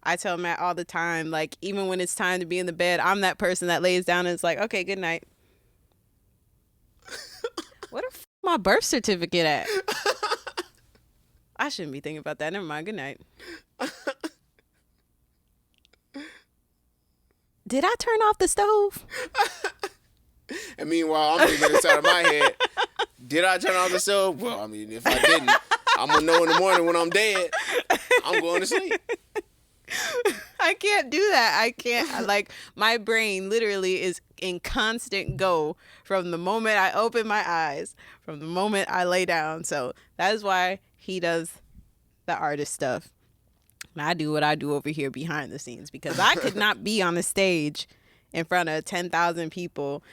I tell Matt all the time, like, even when it's time to be in the bed, I'm that person that lays down and is like, okay, good night. Where the my birth certificate at? I shouldn't be thinking about that. Never mind. Good night. Did I turn off the stove? And meanwhile, I'm thinking inside of my head, did I turn off the stove? Well, I mean, if I didn't, I'm going to know in the morning when I'm dead. I'm going to sleep. I can't do that. I can't. Like, my brain literally is in constant go from the moment I open my eyes, from the moment I lay down. So that is why he does the artist stuff. And I do what I do over here behind the scenes, because I could not be on the stage in front of 10,000 people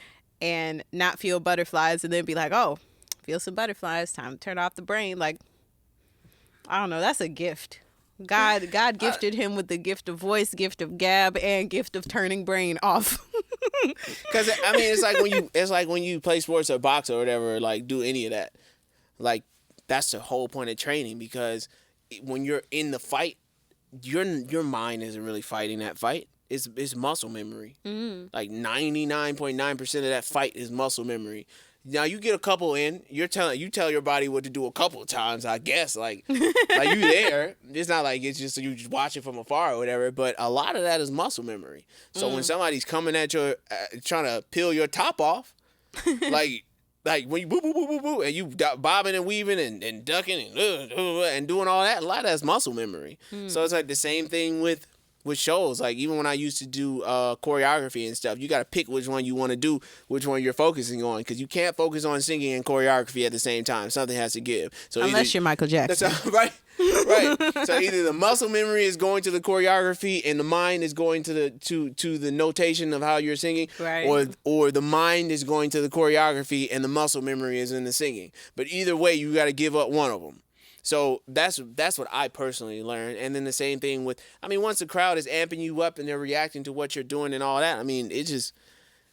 and not feel butterflies and then be like, oh, feel some butterflies, time to turn off the brain. Like, I don't know. That's a gift. God gifted him with the gift of voice, gift of gab, and gift of turning brain off. Because I mean, it's like when you play sports or box or whatever, like do any of that. Like that's the whole point of training, because when you're in the fight, your mind isn't really fighting that fight. It's muscle memory. Mm-hmm. Like 99.9% of that fight is muscle memory. Now you get a couple in, you tell your body what to do a couple of times, I guess. Like you there. It's not like it's just you just watch it from afar or whatever. But a lot of that is muscle memory. So when somebody's coming at you, trying to peel your top off, like when you boo boo boo boo boo, and you bobbing and weaving and ducking and doing all that, a lot of that's muscle memory. So it's like the same thing with shows. Like even when I used to do choreography and stuff, you got to pick which one you want to do, which one you're focusing on, because you can't focus on singing and choreography at the same time. Something has to give. So unless you're Michael Jackson. That's right. So either the muscle memory is going to the choreography and the mind is going to the notation of how you're singing, right. or the mind is going to the choreography and the muscle memory is in the singing. But either way, you got to give up one of them. So that's what I personally learned. And then the same thing with, I mean, once the crowd is amping you up and they're reacting to what you're doing and all that, I mean, it just,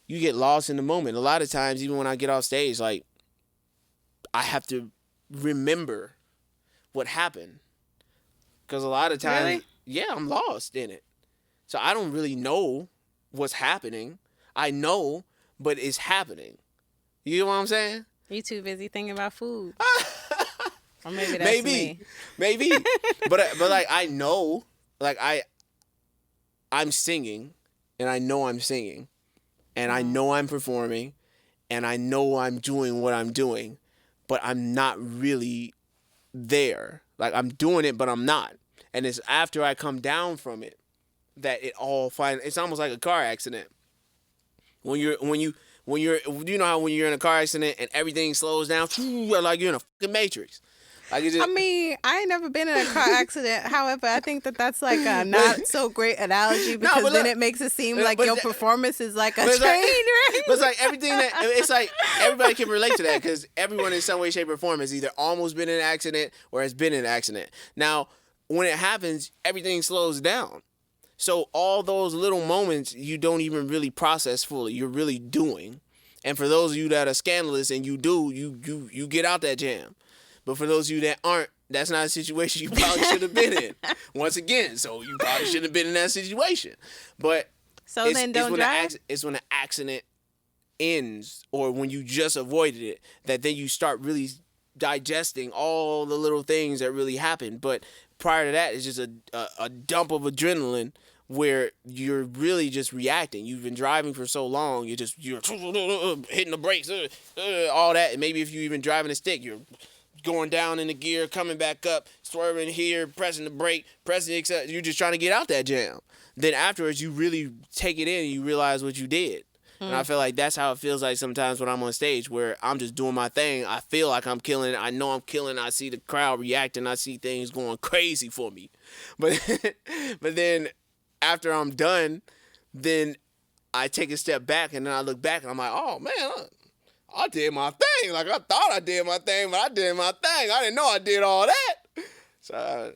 you get lost in the moment. A lot of times, even when I get off stage, like, I have to remember what happened. Because a lot of times, really? Yeah, I'm lost in it. So I don't really know what's happening. I know, but it's happening. You know what I'm saying? You too busy thinking about food. Or maybe that's me. Maybe. but like I know, like I'm singing, and I know I'm singing, and I know I'm performing, and I know I'm doing what I'm doing, but I'm not really there. Like I'm doing it, but I'm not. And it's after I come down from it that it all finally. It's almost like a car accident. When you know how when you're in a car accident and everything slows down, like you're in a fucking matrix. Like I mean, I ain't never been in a car accident. However, I think that's like a not so great analogy, because then it makes it seem like your performance is like a train wreck. But it's like everything it's like everybody can relate to that, because everyone in some way, shape, or form has either almost been in an accident or has been in an accident. Now, when it happens, everything slows down. So all those little moments you don't even really process fully. You're really doing. And for those of you that are scandalous and you get out that jam. But for those of you that aren't, that's not a situation you probably should have been in. Once again, so you probably shouldn't have been in that situation. But then don't drive? It's when the accident ends, or when you just avoided it, that then you start really digesting all the little things that really happened. But prior to that, it's just a dump of adrenaline where you're really just reacting. You've been driving for so long, you're hitting the brakes, all that. And maybe if you're even driving a stick, you're going down in the gear, coming back up, swerving here, pressing the brake, pressing accept. You're just trying to get out that jam. Then afterwards, you really take it in and you realize what you did. And I feel like that's how it feels like sometimes when I'm on stage, where I'm just doing my thing. I feel like I'm killing it. I know I'm killing it. I see the crowd reacting. I see things going crazy for me. But then after I'm done, then I take a step back and then I look back and I'm like, oh, man, I did my thing. Like, I thought I did my thing, but I did my thing. I didn't know I did all that. So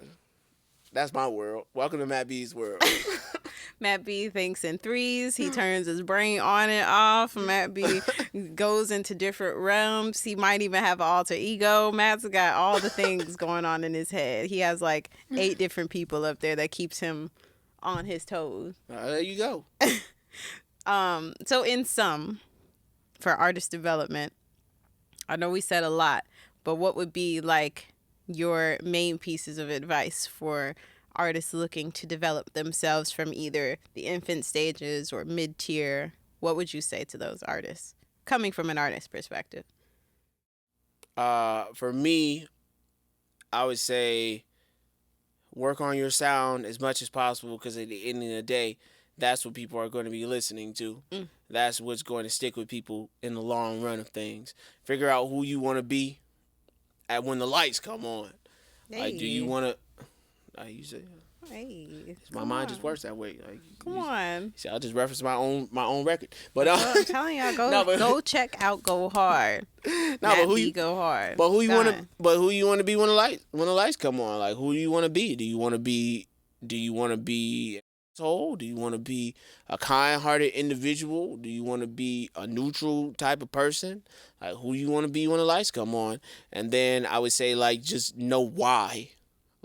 that's my world. Welcome to Matt B's world. Matt B thinks in threes. He turns his brain on and off. Matt B goes into different realms. He might even have an alter ego. Matt's got all the things going on in his head. He has like 8 different people up there that keeps him on his toes. There you go. So in sum, for artist development, I know we said a lot, but what would be like your main pieces of advice for artists looking to develop themselves from either the infant stages or mid-tier? What would you say to those artists coming from an artist perspective? For me, I would say work on your sound as much as possible, because at the end of the day, that's what people are going to be listening to. That's what's going to stick with people in the long run of things. Figure out who you want to be at when the lights come on. Hey. Like, do you want to? You say, Hey, my mind just works that way. Like, come on. See, I'll just reference my own record. But I'm telling y'all, go check out Go Hard. But who Go Hard. But who you want to? But who you want to be when the lights come on? Like, who do you want to be? Do you want to be an asshole? Do you want to be a kind-hearted individual? Do you want to be a neutral type of person? Like, who do you want to be when the lights come on? And then I would say, like, just know why.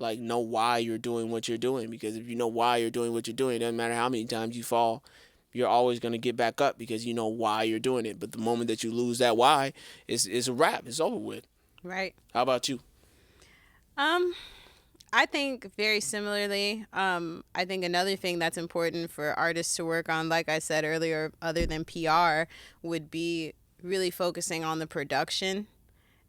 Like, know why you're doing what you're doing. Because if you know why you're doing what you're doing, it doesn't matter how many times you fall, you're always going to get back up because you know why you're doing it. But the moment that you lose that why, it's a wrap. It's over with. Right. How about you? I think very similarly. I think another thing that's important for artists to work on, like I said earlier, other than PR, would be really focusing on the production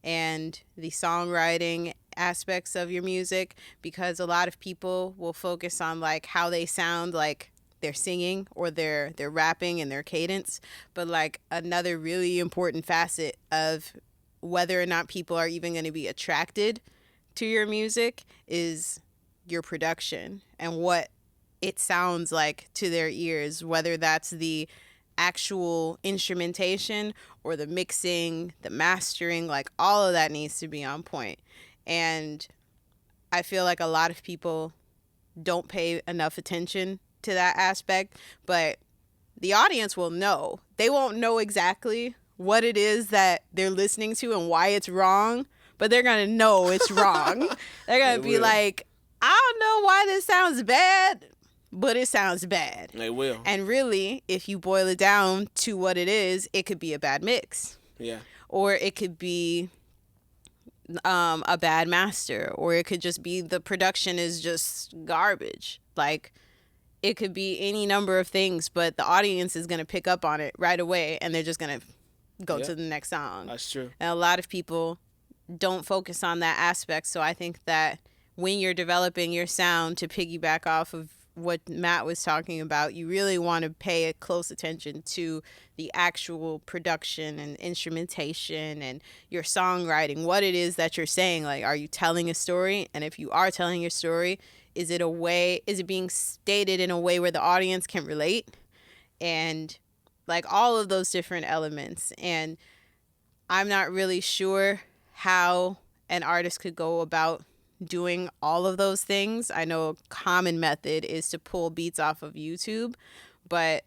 and the songwriting aspects of your music, because a lot of people will focus on like how they sound, like they're singing or they're rapping and their cadence, but like another really important facet of whether or not people are even going to be attracted to your music is your production and what it sounds like to their ears, whether that's the actual instrumentation or the mixing, the mastering, like all of that needs to be on point. And I feel like a lot of people don't pay enough attention to that aspect, but the audience will know. They won't know exactly what it is that they're listening to and why it's wrong, but they're going to know it's wrong. They're going to be like, I don't know why this sounds bad, but it sounds bad. They will. And really, if you boil it down to what it is, it could be a bad mix. Yeah. Or it could be a bad master, or it could just be the production is just garbage. Like, it could be any number of things, but the audience is going to pick up on it right away, and they're just going to go to the next song. That's true. And a lot of people don't focus on that aspect. So I think that when you're developing your sound, to piggyback off of what Matt was talking about, you really want to pay close attention to the actual production and instrumentation and your songwriting, what it is that you're saying. Like, are you telling a story? And if you are telling your story, is it being stated in a way where the audience can relate? And like all of those different elements. And I'm not really sure how an artist could go about doing all of those things. I know a common method is to pull beats off of YouTube, but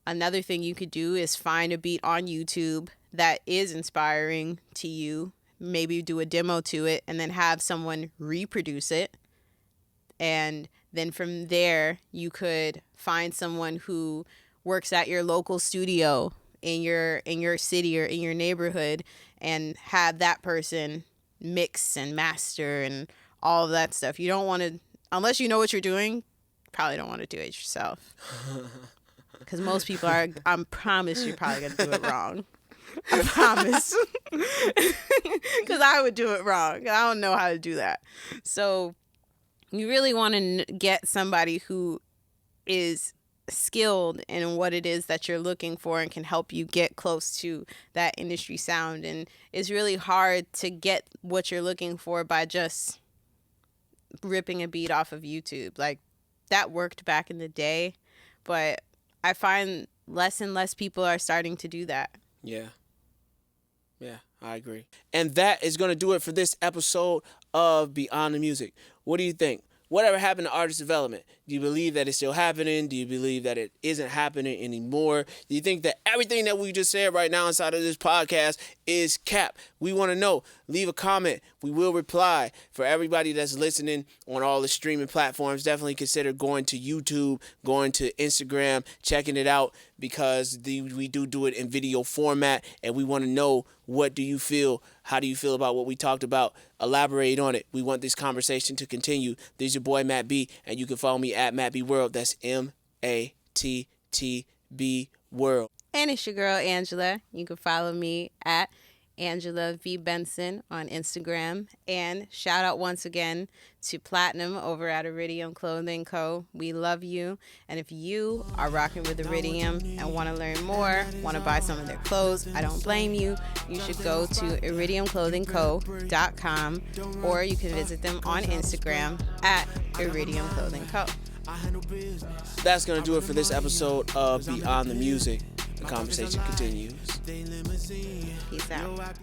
another thing you could do is find a beat on YouTube that is inspiring to you, maybe do a demo to it, and then have someone reproduce it. And then from there, you could find someone who works at your local studio in your city or in your neighborhood and have that person mix and master and all of that stuff. You don't want to, unless you know what you're doing, you probably don't want to do it yourself. Because most people are, I promise you're probably going to do it wrong. I promise. Because I would do it wrong. I don't know how to do that. So you really want to get somebody who is skilled in what it is that you're looking for and can help you get close to that industry sound. And it's really hard to get what you're looking for by just ripping a beat off of YouTube. Like, that worked back in the day, but I find less and less people are starting to do that. Yeah, I agree. And that is going to do it for this episode of Beyond the Music. What do you think? Whatever happened to artist development? Do you believe that it's still happening? Do you believe that it isn't happening anymore? Do you think that everything that we just said right now inside of this podcast is cap? We want to know. leave a comment. We will reply. For everybody that's listening on all the streaming platforms, definitely consider going to YouTube, going to Instagram, checking it out, because we do it in video format, and we want to know, what do you feel? How do you feel about what we talked about? Elaborate on it. We want this conversation to continue. This is your boy Matt B, and you can follow me at Matt B World. That's MATTB World. And it's your girl Angela. You can follow me at Angela V. Benson on Instagram. And shout out once again to Platinum over at Iridium Clothing Co. We love you. And if you are rocking with Iridium and want to learn more, want to buy some of their clothes, I don't blame you. You should go to iridiumclothingco.com, or you can visit them on Instagram at Iridium Clothing Co. That's going to do it for this episode of Beyond the Music. The conversation continues. Peace out.